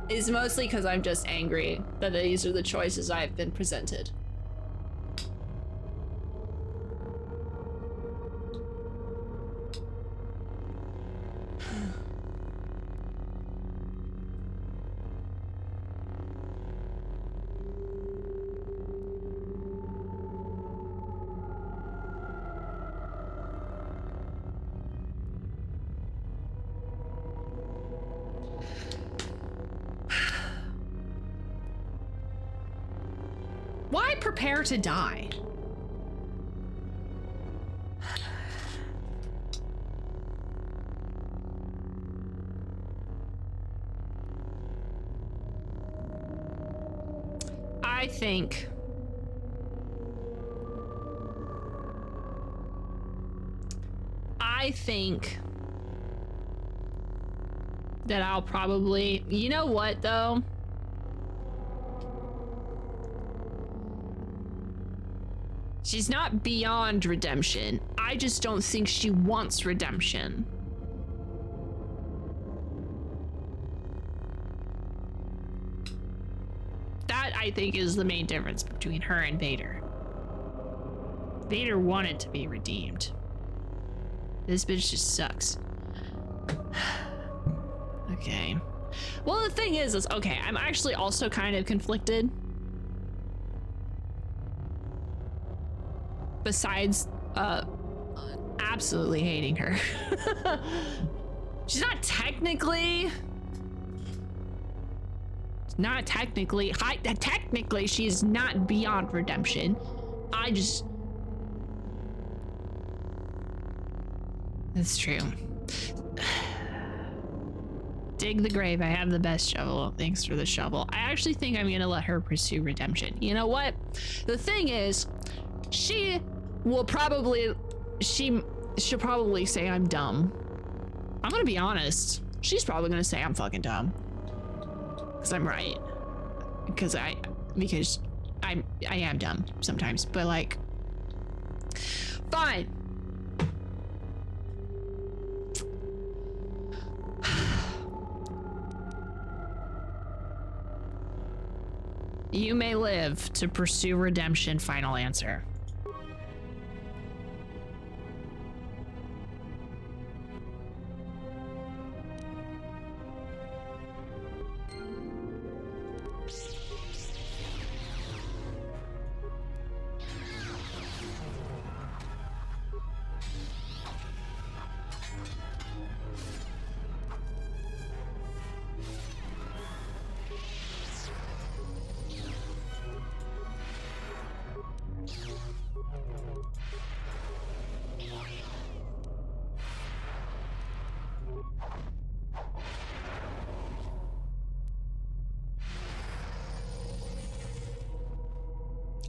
C: is mostly because I'm just angry that these are the choices I've been presented. Why prepare to die? I think I think that I'll probably... You know what, though? She's not beyond redemption. I just don't think she wants redemption. That, I think, is the main difference between her and Vader. Vader wanted to be redeemed. This bitch just sucks. Okay. Well, the thing is, okay, I'm actually also kind of conflicted. Besides, absolutely hating her. She's not technically... Technically, she's not beyond redemption. I just... That's true. Dig the grave. I have the best shovel. Thanks for the shovel. I actually think I'm gonna let her pursue redemption. You know what? The thing is, she'll probably say I'm dumb. I'm gonna be honest. She's probably gonna say I'm fucking dumb. Because I'm right. Because I am dumb sometimes. But like, fine. You may live to pursue redemption. Final answer.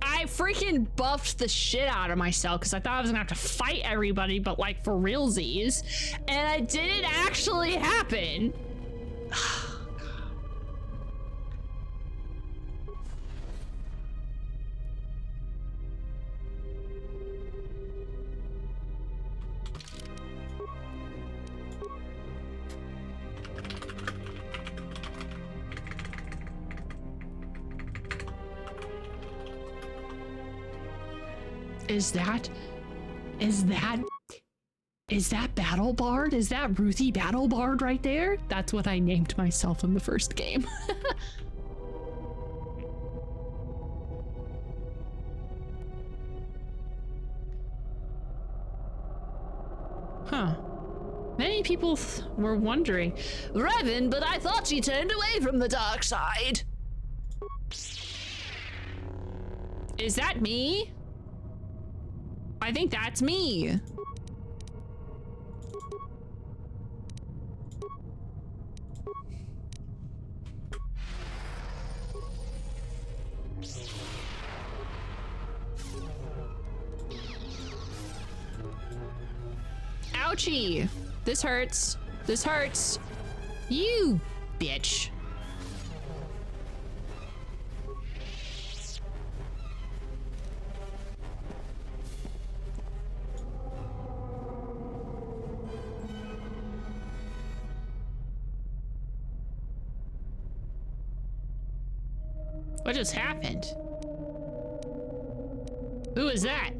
C: I freaking buffed the shit out of myself because I thought I was gonna have to fight everybody, but like for realsies, and it didn't actually happen. Is that Battle Bard? Is that Ruthie Battle Bard right there? That's what I named myself in the first game. Huh. Many people were wondering, Revan, but I thought she turned away from the dark side. Is that me? I think that's me. Ouchie! This hurts. This hurts. You bitch. What just happened? Who is that?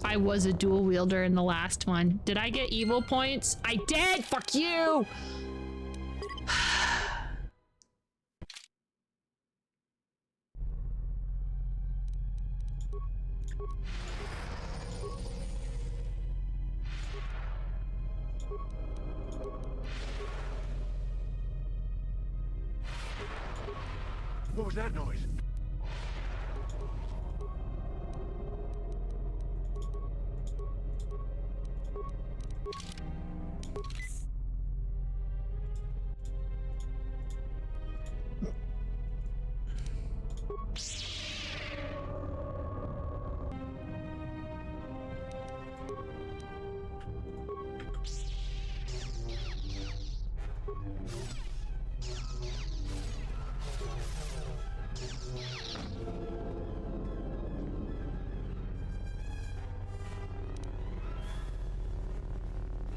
C: I was a dual wielder in the last one. Did I get evil points? I did! Fuck you!
H: What was that noise?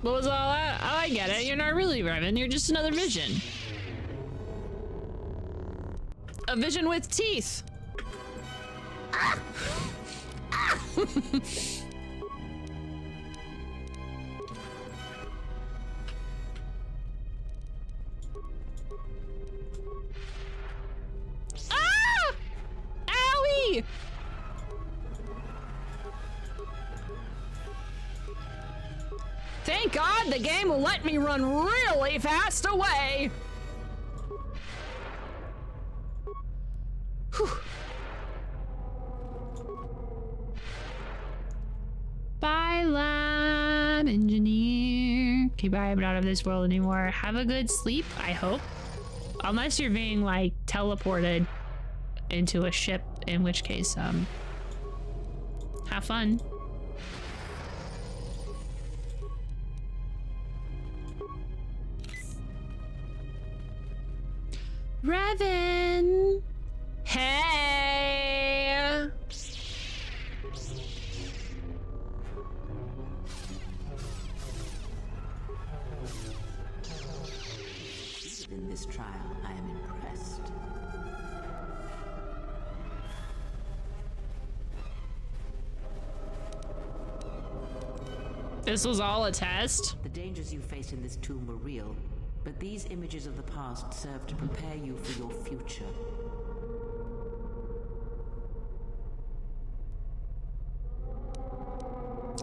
C: What was all that? Oh, I get it. You're not really Revan. You're just another vision. A vision with teeth. Ah! Ah! Ah! Owie! Thank God the game will let me run really fast away. Whew. Bye, lab engineer. Okay, bye. I'm not of this world anymore. Have a good sleep, I hope. Unless you're being, like, teleported into a ship, in which case, have fun. Revan! Hey!
G: In this trial, I am impressed.
C: This was all a test?
G: The dangers you faced in this tomb were real, but these images of the past serve to prepare you for your future.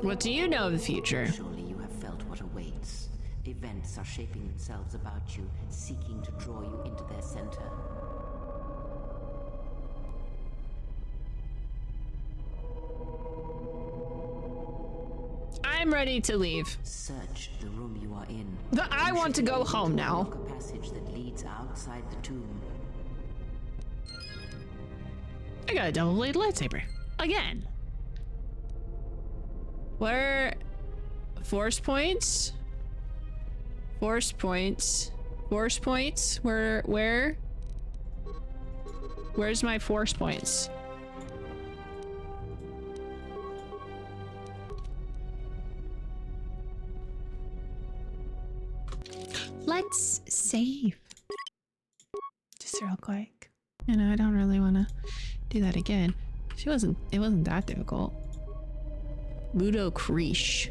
C: What do you know of the future?
G: Surely you have felt what awaits. Events are shaping themselves about you, seeking to draw you into their center.
C: I'm ready to leave.
G: Search the room you are in.
C: I want to go home now.
G: A passage that leads outside the tomb.
C: I got a double-bladed lightsaber. Again. Where? Force points? Force points? Force points? Where? Where's my force points? Let's save. Just real quick. You know, I don't really want to do that again. It wasn't that difficult. Ludo Creesh.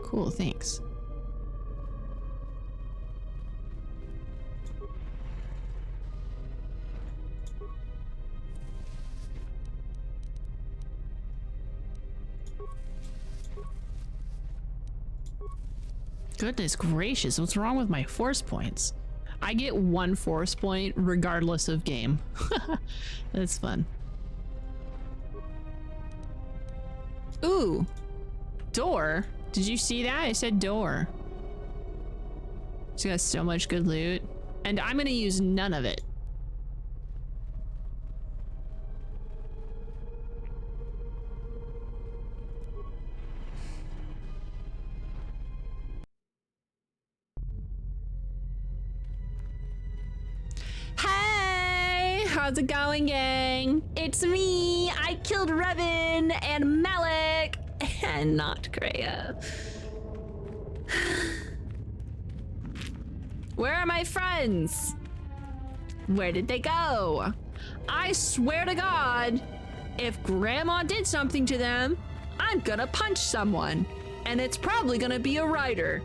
C: Cool, thanks. Goodness gracious, what's wrong with my force points? I get 1 force point regardless of game. That's fun. Ooh, door. Did you see that? I said door. It's got so much good loot, and I'm gonna use none of it. Hey, how's it going, gang? It's me. I killed Revan and Malik and not Kreia. Where are my friends? Where did they go? I swear to God, if Grandma did something to them, I'm gonna punch someone. And it's probably gonna be a writer.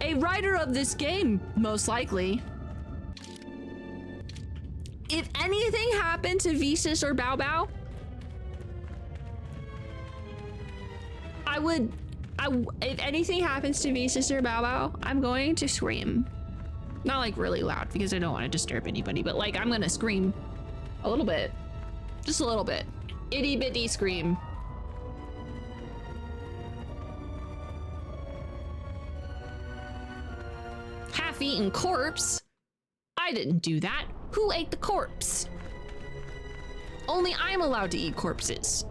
C: A writer of this game, most likely. If anything happened to Visas or Bao Bao, if anything happens to Visas or Bao Bao, I'm going to scream. Not like really loud because I don't want to disturb anybody, but like I'm gonna scream a little bit. Just a little bit. Itty bitty scream. Half-eaten corpse? I didn't do that. Who ate the corpse? Only I'm allowed to eat corpses.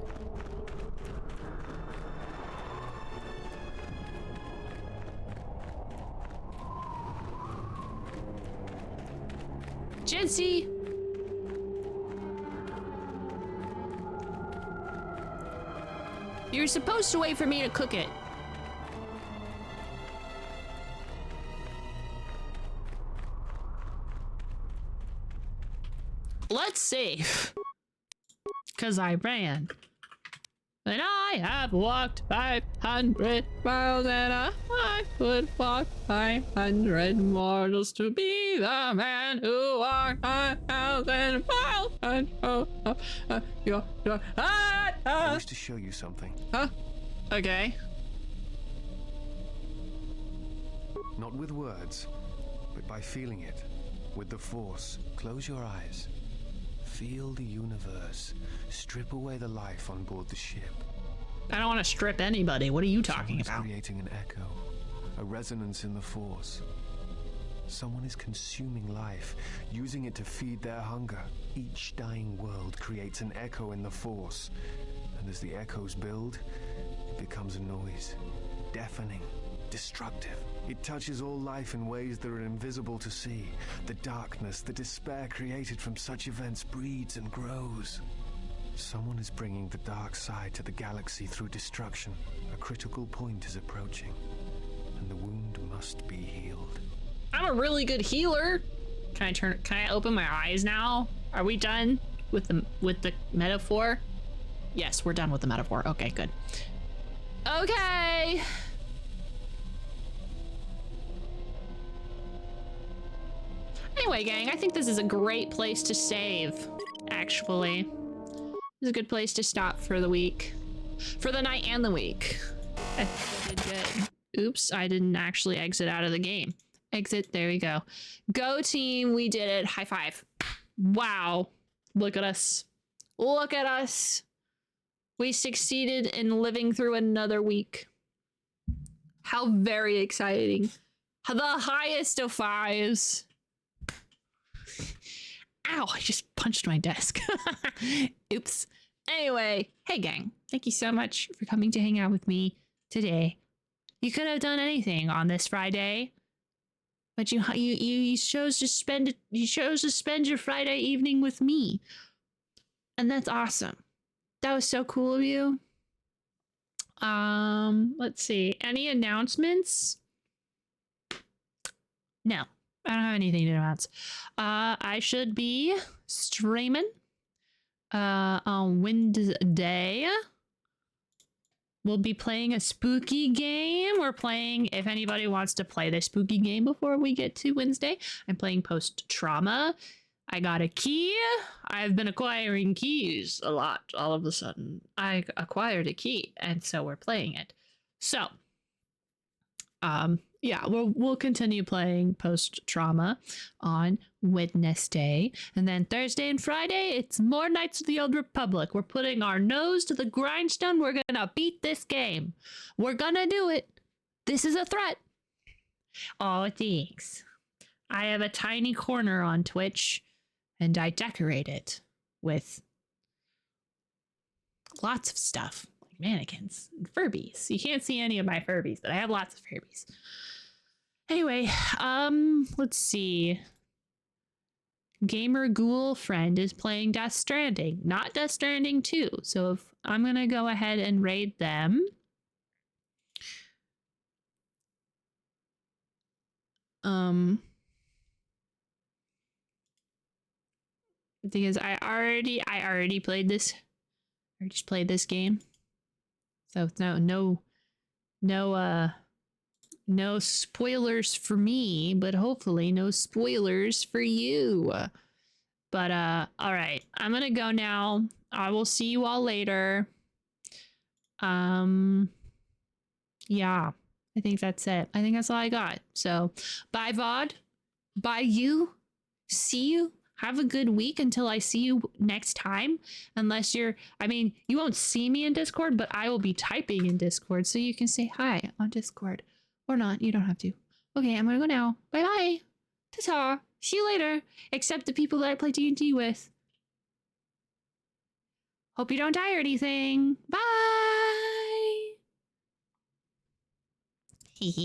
C: Jency! You're supposed to wait for me to cook it. let's save. Because I ran. And I have walked 500 miles, and I would walk 500 more just to be the man who walked 5,000 miles. And
O: I wish to show you something.
C: Huh? Okay.
O: Not with words, but by feeling it. With the Force. Close your eyes. Feel the universe. Strip away the life on board the ship.
C: I don't want to strip anybody. What are you talking about?
O: Creating an echo, a resonance in the Force. Someone is consuming life, using it to feed their hunger. Each dying world creates an echo in the Force. And as the echoes build, it becomes a noise. Deafening, destructive. It touches all life in ways that are invisible to see. The darkness, the despair created from such events breeds and grows. Someone is bringing the dark side to the galaxy through destruction. A critical point is approaching, and the wound must be healed.
C: I'm a really good healer. Can I open my eyes now? Are we done with the metaphor? Yes, we're done with the metaphor. Okay, good. Okay. Anyway, gang, I think this is a great place to save, actually. This is a good place to stop for the week. For the night and the week. I think I did good. Oops, I didn't actually exit out of the game. Exit, there we go. Go team, we did it. High five. Wow. Look at us. Look at us. We succeeded in living through another week. How very exciting. The highest of fives. Ow, I just punched my desk. Oops. Anyway, hey gang, thank you so much for coming to hang out with me today. You could have done anything on this Friday, but you chose to spend your Friday evening with me. And that's awesome. That was so cool of you. Let's see. Any announcements? No. I don't have anything to announce. I should be streaming on Wednesday. We'll be playing a spooky game. We're playing, if anybody wants to play the spooky game before we get to Wednesday, I'm playing Post-Trauma. I got a key. I've been acquiring keys a lot all of a sudden. I acquired a key, and so we're playing it. So, yeah, we'll continue playing Post-Trauma on Wednesday. And then Thursday and Friday, it's more Knights of the Old Republic. We're putting our nose to the grindstone. We're going to beat this game. We're going to do it. This is a threat. Oh, thanks. I have a tiny corner on Twitch, and I decorate it with lots of stuff. Like mannequins and Furbies. You can't see any of my Furbies, but I have lots of Furbies. Anyway, let's see. Gamer Ghoul Friend is playing Death Stranding, not Death Stranding 2. So if I'm going to go ahead and raid them. Because I already played this. I just played this game. So no spoilers for me, but hopefully no spoilers for you. But all right, I'm gonna go now. I will see you all later. Yeah, I think that's it. I think that's all I got. So bye VoD, bye you, see you. Have a good week until I see you next time. Unless you won't see me in Discord, but I will be typing in Discord, so you can say hi on Discord. Or not, you don't have to. Okay, I'm gonna go now. Bye-bye. Ta-ta. See you later. Except the people that I play D&D with. Hope you don't die or anything. Bye!